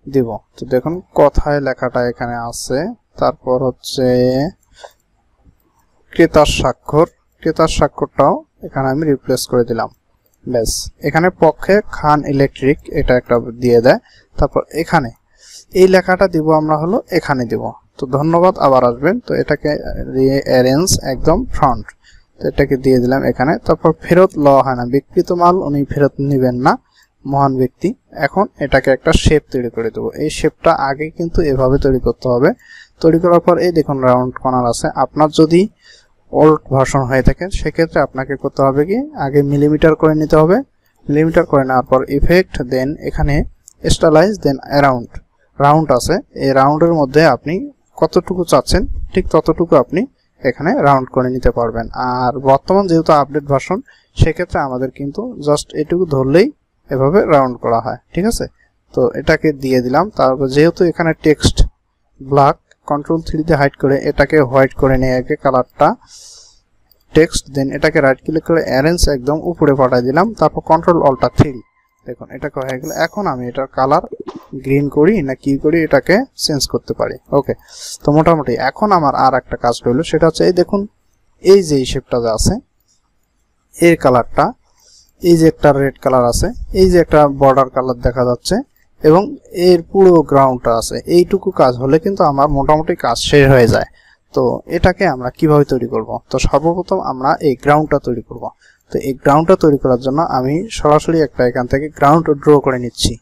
S1: দিব। তো দেখুন কথায় লেখাটা এখানে আছে। তারপর হচ্ছে ক্রেতার স্বাক্ষর, ক্রেতার স্বাক্ষরটাও এখানে আমি রিপ্লেস করে দিলাম, ব্যাস। এখানে পক্ষে খান ইলেকট্রিক এটা একটা দিয়ে দেয়। তারপর এখানে এই লেখাটা দিব আমরা হলো এখানে দিব। তো ধন্যবাদ আবার আসবেন। তো এটাকে অ্যারেঞ্জ একদম ফ্রন্ট, তো এটাকে দিয়ে দিলাম এখানে। তারপর ফেরত লওয়া হয় না, বিক্রিত মাল উনি ফেরত নেবেন না, মহান ব্যক্তি। এখন এটাকে একটা শেপ তৈরি করে দেবো। এই শেপটা আগে কিন্তু এভাবে তৈরি করতে হবে। তৈরি করার পর এই দেখুন রাউন্ড কর্নার আছে। আপনার যদি ওল্ড ভার্সন হয়ে থাকে সেক্ষেত্রে আপনাকে করতে হবে কি, আগে মিলিমিটার করে নিতে হবে। মিলিমিটার করে নেওয়ার পর ইফেক্ট, দেন এখানে স্টাইলাইজ, দেন অ্যারাউন্ড রাউন্ড আছে। এই রাউন্ডের মধ্যে আপনি কতটুকু চাচ্ছেন ঠিক ততটুকু আপনি এখানে রাউন্ড করে নিতে পারবেন। আর বর্তমান যেহেতু আপডেট ভার্সন, সেক্ষেত্রে আমাদের কিন্তু জাস্ট এটুকু ধরলেই এভাবে রাউন্ড করা হয়, ঠিক আছে। তো এটাকে দিয়ে দিলাম। তারপর যেহেতু এখানে টেক্সট ব্ল্যাক, কন্ট্রোল 3 দিয়ে হাইড করে এটাকে হোয়াইট করে নিয়ে আগে কালারটা টেক্সট, দেন এটাকে রাইট ক্লিক করে অ্যারেঞ্জ একদম উপরে পাঠিয়ে দিলাম। তারপর কন্ট্রোল অল্টার 3, দেখুন এটাকে হয়ে গেল। এখন আমি এটার কালার গ্রিন করি না কি করি, এটাকে চেঞ্জ করতে পারি। ওকে, তো মোটামুটি এখন আমার আর একটা কাজ রইল, সেটা হচ্ছে এই দেখুন এই যে শেপটা যে আছে এর কালারটা, এই যে একটা রেড কালার আছে, এই যে একটা বর্ডার কালার দেখা যাচ্ছে এবং এর পুরো গ্রাউন্ডটা আছে, এইটুকু কাজ হলে কিন্তু আমার মোটামুটি কাজ শেষ হয়ে যায়। তো এটাকে আমরা কিভাবে তৈরি করব? তো সর্বপ্রথম আমরা এই গ্রাউন্ডটা তৈরি করব। তো এই গ্রাউন্ডটা তৈরি করার জন্য আমি সরাসরি একটা এখান থেকে গ্রাউন্ড ড্র করে নিচ্ছি।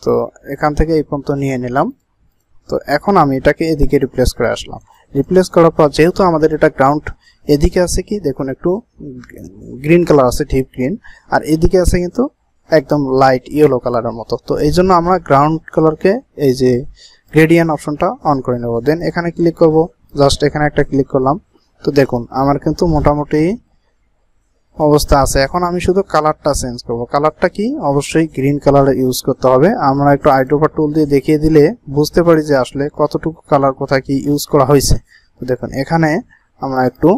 S1: তো এখান থেকে এই পর্যন্ত নিয়ে নিলাম। তো এখন আমি এটাকে এদিকে রিপ্লেস করে আসলাম। রিপ্লেস করার পর যেহেতু আমাদের এটা গ্রাউন্ড এদিকে আছে কি দেখুন একটু গ্রিন কালার আছে, ডিপ গ্রিন, আর এদিকে আছে কিন্তু একদম লাইট ইয়েলো কালারের মতো। তো এই জন্য আমরা গ্রাউন্ড কালারকে এই যে গ্রেডিয়েন্ট অপশনটা অন করে নেব। দেন এখানে ক্লিক করব, জাস্ট এখানে একটা ক্লিক করলাম। তো দেখুন আমার কিন্তু মোটামুটি অবস্থা আছে। এখন আমি শুধু কালারটা চেঞ্জ করব। কালারটা কি, অবশ্যই গ্রিন কালার ইউজ করতে হবে। আমরা একটু আইড্রপার টুল দিয়ে দেখিয়ে দিলে বুঝতে পারি যে আসলে কতটুকু কালার কোথায় কি ইউজ করা হয়েছে। তো দেখুন এখানে আমরা একটু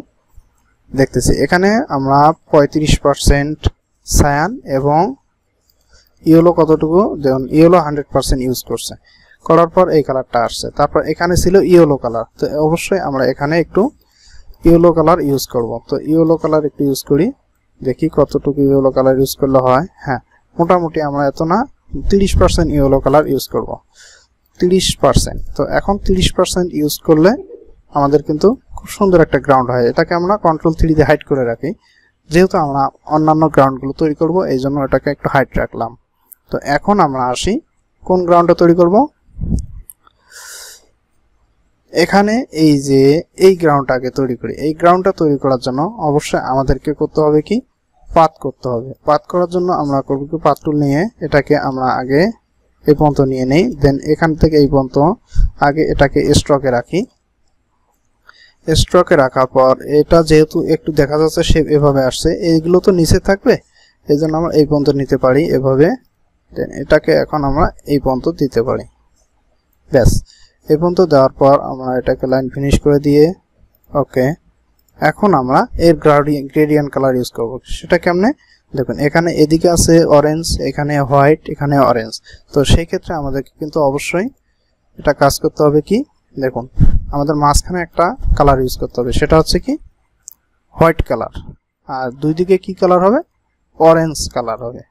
S1: দেখতেছি, এখানে আমরা 35% সায়ান এবং ইয়েলো কতটুকু দেখুন, ইয়েলো 100% ইউজ করছে, করার পর এই কালারটা আসছে। তারপর এখানে ছিল ইয়েলো কালার, তো অবশ্যই আমরা এখানে একটু ইয়েলো কালার ইউজ করব। তো ইয়েলো কালার একটু ইউজ করি, দেখি কতটুকু ইয়েলো কালার ইউজ করলে হয়। হ্যাঁ, মোটামুটি আমরা এত না 30% ইয়েলো কালার ইউজ করব, 30%। তো এখন 30% ইউজ করলে আমাদের কিন্তু খুব সুন্দর একটা গ্রাউন্ড হয়। এটাকে আমরা কন্ট্রোল 3 দিয়ে হাইড করে রাখি, যেহেতু আমরা অন্যান্য গ্রাউন্ডগুলো তৈরি করব এই জন্য এটাকে একটু হাইড রাখলাম। তো এখন আমরা আসি কোন গ্রাউন্ডটা তৈরি করব। এখানে এই যে এই গ্রাউন্ডটা আগে তৈরি করি। এই গ্রাউন্ডটা তৈরি করার জন্য অবশ্যই আমাদেরকে করতে হবে কি, পাথ করতে হবে। পাথ করার জন্য আমরা করব কি, পাথ টুল নিয়ে এটাকে আমরা আগে এই পর্যন্ত নিয়ে নেই, দেন এখান থেকে এই পর্যন্ত আগে এটাকে স্ট্রোকে রাখি। স্ট্রোকে রাখার পর এটা যেহেতু একটু দেখা যাচ্ছে শেপ এভাবে আসছে, এইগুলো তো নিচে থাকবে, এই জন্য আমরা এই পর্যন্ত নিতে পারি এভাবে। দেন এটাকে এখন আমরা এই পর্যন্ত দিতে পারি, ব্যাস। এই পর্যন্ত দেওয়ার পর আমরা এটাকে লাইন ফিনিশ করে দিয়ে ওকে। এখন আমরা এর গ্রেডিয়েন্ট কালার ইউজ করব। সেটা কেমনে দেখুন, এখানে এদিকে আছে অরেঞ্জ, এখানে হোয়াইট, এখানে অরেঞ্জ। তো সেই ক্ষেত্রে আমাদেরকে কিন্তু অবশ্যই এটা কাজ করতে হবে কি, দেখুন আমাদের মাঝখানে একটা কালার ইউজ করতে হবে, সেটা হচ্ছে কি হোয়াইট কালার। আর দুই দিকে কি কালার হবে, অরেঞ্জ কালার হবে।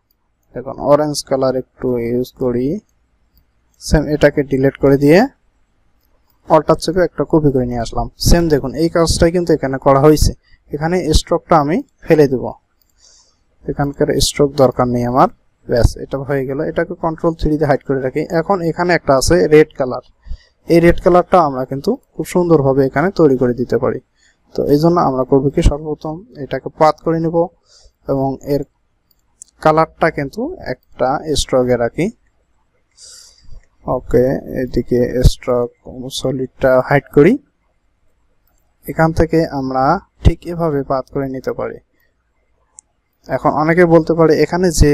S1: দেখুন অরেঞ্জ কালার একটু ইউজ করি, সেম এটাকে ডিলিট করে দিয়ে অল্টার চেপে একটা কপি করে নিয়ে আসলাম। সেম দেখুন এই কাজটাই কিন্তু এখানে করা হয়েছে। এখানে স্ট্রোকটা আমি ফেলে দেব, এখানকার স্ট্রোক দরকার নেই আমার, ব্যাস এটা হয়ে গেল। এটাকে কন্ট্রোল 3 দিয়ে হাইড করে রাখি। এখন এখানে একটা আছে রেড কালার, এই রেড কালারটা আমরা কিন্তু খুব সুন্দরভাবে এখানে তৈরি করে দিতে পারি। তো এই জন্য আমরা করব কি, সর্বপ্রথম এটাকে পাথ করে নেব এবং এর কালারটা কিন্তু একটা স্ট্রোকে রাখি। ওকে, এদিকে স্ট্রোক সলিডটা হাইড করি। এখান থেকে আমরা ঠিক এভাবে পাথ করে নিতে পারি। এখন অনেকে বলতে পারে এখানে যে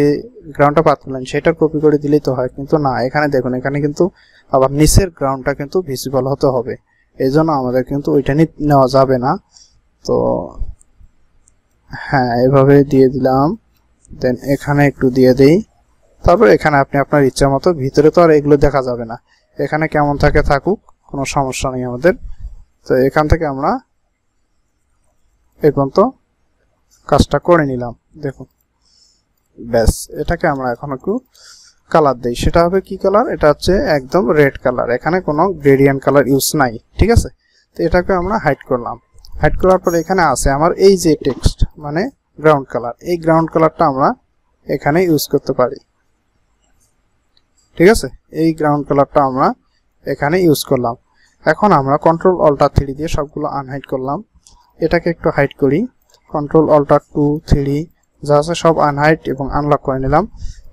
S1: গ্রাউন্ডটা পাথ করলেন সেটা কপি করে দিলেই তো হয়, কিন্তু না, এখানে দেখুন এখানে কিন্তু আবার নিচের গ্রাউন্ডটা কিন্তু ভিজিবল হতে হবে, এই জন্য আমাদের কিন্তু ওইটা নেওয়া যাবে না। তো হ্যাঁ, এভাবে দিয়ে দিলাম, দেন এখানে একটু দিয়ে দেই। তারপর এখানে আপনি আপনার ইচ্ছা মতো, ভিতরে তো আর এগুলো দেখা যাবে না, এখানে কেমন থাকে থাকুক, কোনো সমস্যা নেই আমাদের। তো এখান থেকে আমরা এই পর্যন্ত কাজটা করে নিলাম, দেখুন ব্যাস। এটাকে আমরা এখন একটু কালার দেই, সেটা হবে কি কালার, এটা হচ্ছে একদম রেড কালার, এখানে কোনো গ্রেডিয়েন্ট কালার ইউজ নাই, ঠিক আছে। তো এটাকে আমরা হাইড করলাম। হাইড করার পর এখানে আছে আমার এই যে টেক্সট মানে গ্রাউন্ড কালার, এই গ্রাউন্ড কালারটা আমরা এখানে ইউজ করতে পারি, ঠিক আছে। এই গ্রাউন্ড কালারটা আমরা এখানে ইউজ করলাম। এখন আমরা কন্ট্রোল অল্টার 3 দিয়ে সবগুলো আনহাইড করলাম। এটাকে একটু হাইড করি, কন্ট্রোল অল্টার 2 3 যা আছে সব আনহাইড এবং আনলক করে নিলাম।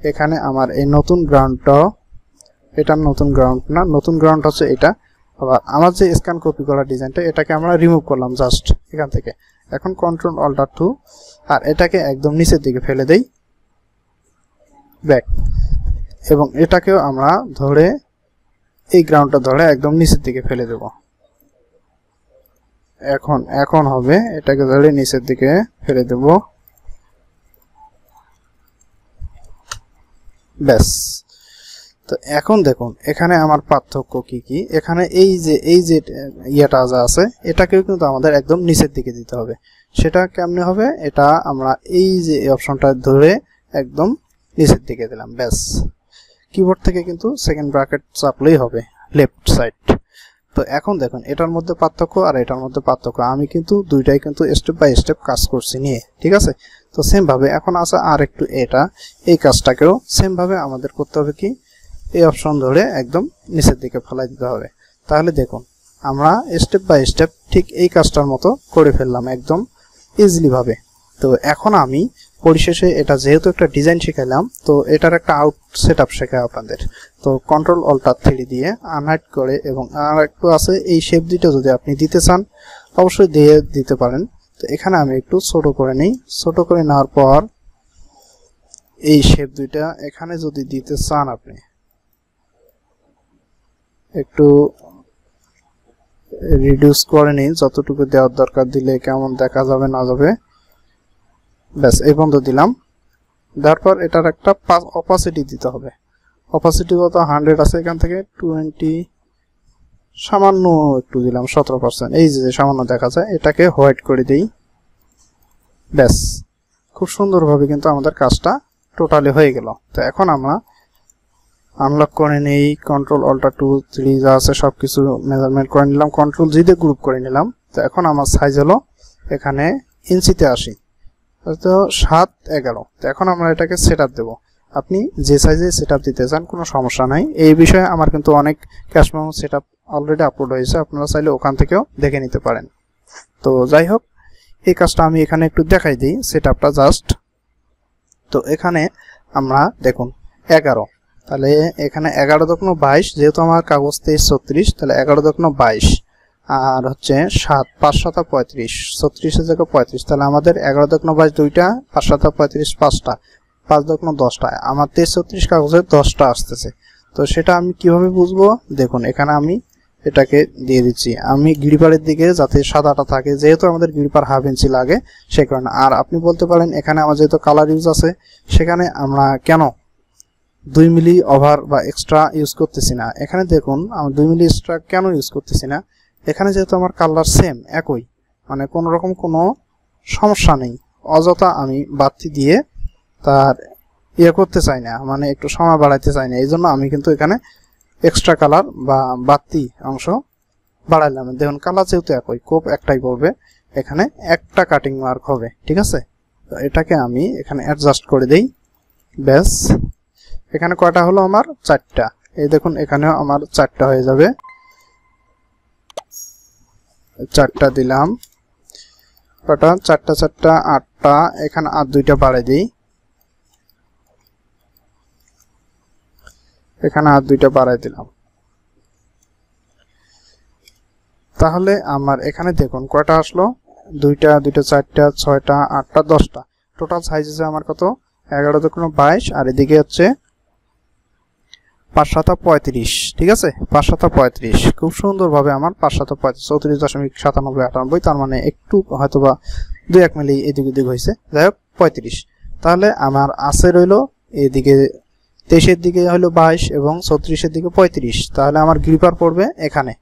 S1: এখানে আমার এই নতুন গ্রাউন্ডটাও, এটা নতুন গ্রাউন্ড না, নতুন গ্রাউন্ড হচ্ছে এটা, আবার আমার যে স্ক্যান কপি করা ডিজাইনটা এটাকে আমরা রিমুভ করলাম জাস্ট এখান থেকে। এখন কন্ট্রোল অল্টার 2 আর এটাকে একদম নিচের দিকে ফেলে দেই ব্যাক, এবং এটাকেও আমরা ধরে এই গ্রাউন্ডটা ধরে একদম নিচের দিকে ফেলে দেব। এখন হবে এটাকে ধরে নিচের দিকে ফেলে দেব, ব্যাস। তো এখন দেখুন এখানে আমার পার্থক্য কি কি। এখানে এই যে ইয়েটা যা আছে এটাকেও কিন্তু আমাদের একদম নিচের দিকে দিতে হবে। সেটা কেমনে হবে, এটা আমরা এই যে অপশনটা ধরে একদম নিচের দিকে দিলাম, ব্যাস। কিবোর্ড থেকে কিন্তু সেকেন্ড ব্র্যাকেট চাপলেই হবে লেফট সাইড। তো এখন দেখুন এটার মধ্যে পার্থক্য আর এটার মধ্যে পার্থক্য, আমি কিন্তু দুইটাই কিন্তু স্টেপ বাই স্টেপ কাজ করছি নিয়ে, ঠিক আছে। তো সেম ভাবে এখন আছে আর একটু এই কাজটাকেও সেম ভাবে আমাদের করতে হবে কি, এই অপশন ধরে একদম নিচের দিকে ফেলাই দিতে হবে। তাহলে দেখুন আমরা স্টেপ বাই স্টেপ ঠিক এই কাজটার মতো করে ফেললাম একদম ইজিলি ভাবে। তো এখন আমি পরিশেষে এটা যেহেতু একটা ডিজাইন শিখাইলাম, তো এটার একটা আউট সেটআপ শেখাই আপনাদের। তো কন্ট্রোল অল্টার 3 দিয়ে আনহাইড করে, এবং আর একটু আছে এই শেপ দুটো যদি আপনি দিতে চান অবশ্যই দিয়ে দিতে পারেন। তো এখানে আমি একটু ছোট করে নিই, ছোট করে নেওয়ার পর এই শেপ দুইটা এখানে যদি দিতে চান আপনি একটু রিডিউস করে নিন, যতটুকু দেওয়ার দরকার, দিলে কেমন দেখা যাবে না যাবে, ব্যাস। এই পর্যন্ত দিলাম। তারপর এটার একটা অপাসিটি দিতে হবে। অপাসিটি কত 100 আছে, এখান থেকে 20 সামান্য একটু দিলাম 17%, এই যে সামান্য দেখা যায়, এটাকে হোয়াইট করে দেই, ব্যাস। খুব সুন্দরভাবে কিন্তু আমাদের কাজটা টোটালি হয়ে গেল। তো এখন আমরা আনলক করে নেই, কন্ট্রোল অল্টার 2 3 যা আছে সবকিছু মেজারমেন্ট করে নিলাম, কন্ট্রোল জি দিয়ে গ্রুপ করে নিলাম। তো এখন আমার সাইজ হলো এখানে ইঞ্চিতে আসি, তো 7/11। তো এখন আমরা এটাকে সেটআপ দেব। আপনি যে সাইজে সেটআপ দিতে চান কোনো সমস্যা নাই। এই বিষয়ে আমার কিন্তু অনেক cash memo setup already upload হয়েছে, আপনারা চাইলে ওখান থেকেও দেখে নিতে পারেন। তো যাই হোক, এই কাজটা আমি এখানে একটু দেখাই দিই সেটআপটা জাস্ট। তো এখানে আমরা দেখুন 11, তাহলে এখানে 11.22, যেহেতু আমার কাগজ 23/36, তাহলে 11.22 আর হচ্ছে 7 5 7 35, 36 এর জায়গায় 35, তাহলে আমাদের 11.22 দুইটা, 5 7 35 পাঁচটা, 5.10টা, আমার 23/36 কাগজে 10টা আসতেছে। তো সেটা আমি কিভাবে বুঝবো, দেখুন এখানে আমি এটাকে দিয়ে দিচ্ছি, আমি গ্রিপারের দিকে যাতে সাদাটা থাকে, যেহেতু আমাদের গ্রিপার 1/2 ইঞ্চি লাগে সে কারণে। আর আপনি বলতে পারেন এখানে আমার যেহেতু কালার ইউজ আছে, সেখানে আমরা কেন 2 মিলি ওভার বা এক্সট্রা ইউজ করতেছি না। এখানে দেখুন আমি 2 মিলি এক্সট্রা কেন ইউজ করতেছি না, এখানে যেহেতু আমার কালার সেম একই, মানে কোনো রকম কোনো সমস্যা নেই, অযথা আমি বাড়তি দিয়ে তার করতে চাই না, মানে একটু সময় বাড়াইতে চাই না। এই জন্য আমি কিন্তু এখানে এক্সট্রা কালার বা বাড়তি অংশ বাড়াইলাম। দেখুন কালার যেহেতু একই, কোপ একটাই পড়বে, এখানে একটা কাটিং মার্ক হবে, ঠিক আছে। তো এটাকে আমি এখানে অ্যাডজাস্ট করে দেই, ব্যাস। এখানে কয়টা হলো আমার 4টা, এই দেখুন এখানেও আমার 4টা হয়ে যাবে, 4টা দিলাম, কটা 4টা 4টা 8টা, এখানে আর 2টা বাড়াই দিই, এখানে আর 2টা বাড়াই দিলাম। তাহলে আমার এখানে দেখুন কয়টা আসলো, 2টা 2টা 4টা 6টা 8টা 10টা, টোটাল সাইজ আছে আমার কত 11.22, আর এদিকে হচ্ছে 5 7 35, ঠিক আছে, 5 7 35, খুব সুন্দরভাবে আমার 5 7 35 34.97 তার মানে একটু হয়তোবা 2-1 মিলি এদিক ওদিক হয়েছে, যাই হোক 35। তাহলে আমার আছে রইলো এদিকে 23-এর দিকে হলো 22 এবং 34-এর দিকে 35, তাহলে আমার গ্রিপার পড়বে এখানে,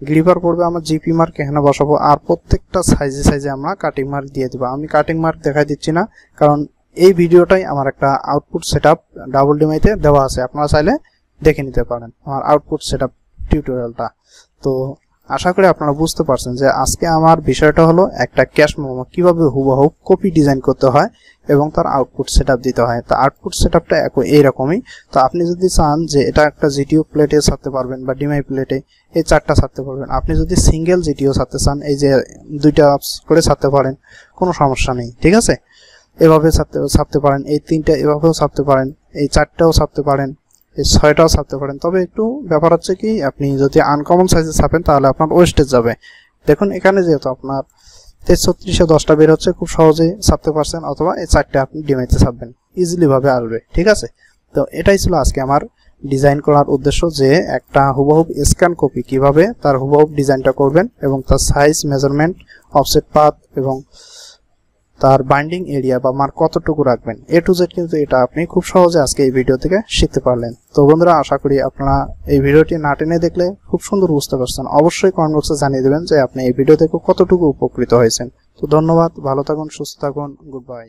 S1: গ্রিপার পড়বে আমার জিপি মার্ক এখানে বসাবো। আর প্রত্যেকটা সাইজে সাইজে আমরা কাটিং মার্ক দিয়ে দেবো। আমি কাটিং মার্ক দেখাই দিচ্ছি না, কারণ এই ভিডিওটাই আমার একটা আউটপুট সেটআপ ডাবল ডিমাইতে দেওয়া আছে, আপনারা চাইলে দেখে নিতে পারেন আমার আউটপুট সেটআপ টিউটোরিয়ালটা। তো আশা করি আপনারা বুঝতে পারছেন যে আজকে আমার বিষয়টা হলো একটা ক্যাশ মেমো কিভাবে হুবহু কপি ডিজাইন করতে হয় এবং তার আউটপুট সেটআপ দিতে হয়। তো আউটপুট সেটআপটা এইরকমই। তো আপনি যদি চান যে এটা একটা জিটিও প্লেটে ছাড়তে পারবেন বা ডিমাই প্লেটে এই 4টা ছাড়তে পারবেন। আপনি যদি সিঙ্গেল জিটিও ছাড়তে চান, এই যে 2টা করে ছাড়তে পারেন, কোনো সমস্যা নেই, ঠিক আছে। এভাবে ছাড়তে পারেন, এই 3টা এভাবেও ছাড়তে পারেন, এই 4টাও ছাড়তে পারেন, এই 6টাও ছাপতে পারেন। তবে একটু ব্যাপার হচ্ছে কি, আপনি যদি আনকমন সাইজে ছাপেন তাহলে আপনার ওয়েস্টেজ যাবে। দেখুন এখানে যেহেতু আপনার 33 10টা বের হচ্ছে, খুব সহজেই ছাপতে পারছেন, অথবা এই 4টে আপনি ডিমাইতে ছাপবেন, ইজিলি ভাবে আসবে। ঠিক আছে, তো এটাই ছিল আজকে আমার ডিজাইন করার উদ্দেশ্য, যে একটা হুবহুব স্ক্যান কপি কিভাবে তার হুবহুব ডিজাইনটা করবেন এবং তার সাইজ, মেজারমেন্ট, অফসেট পাথ এবং তার বাইন্ডিং এরিয়া বা মার্ক কতটুকু রাখবেন, এ টু জেড কিন্তু এটা আপনি খুব সহজে আজকে এই ভিডিও থেকে শিখতে পারলেন। তো বন্ধুরা, আশা করি আপনারা এই ভিডিওটি না টেনে দেখলে খুব সুন্দর বুঝতে পারছেন। অবশ্যই কমেন্ট বক্সে জানিয়ে দেবেন যে আপনি এই ভিডিও থেকে কতটুকু উপকৃত হয়েছেন। তো ধন্যবাদ, ভালো থাকুন, সুস্থ থাকুন, গুড বাই।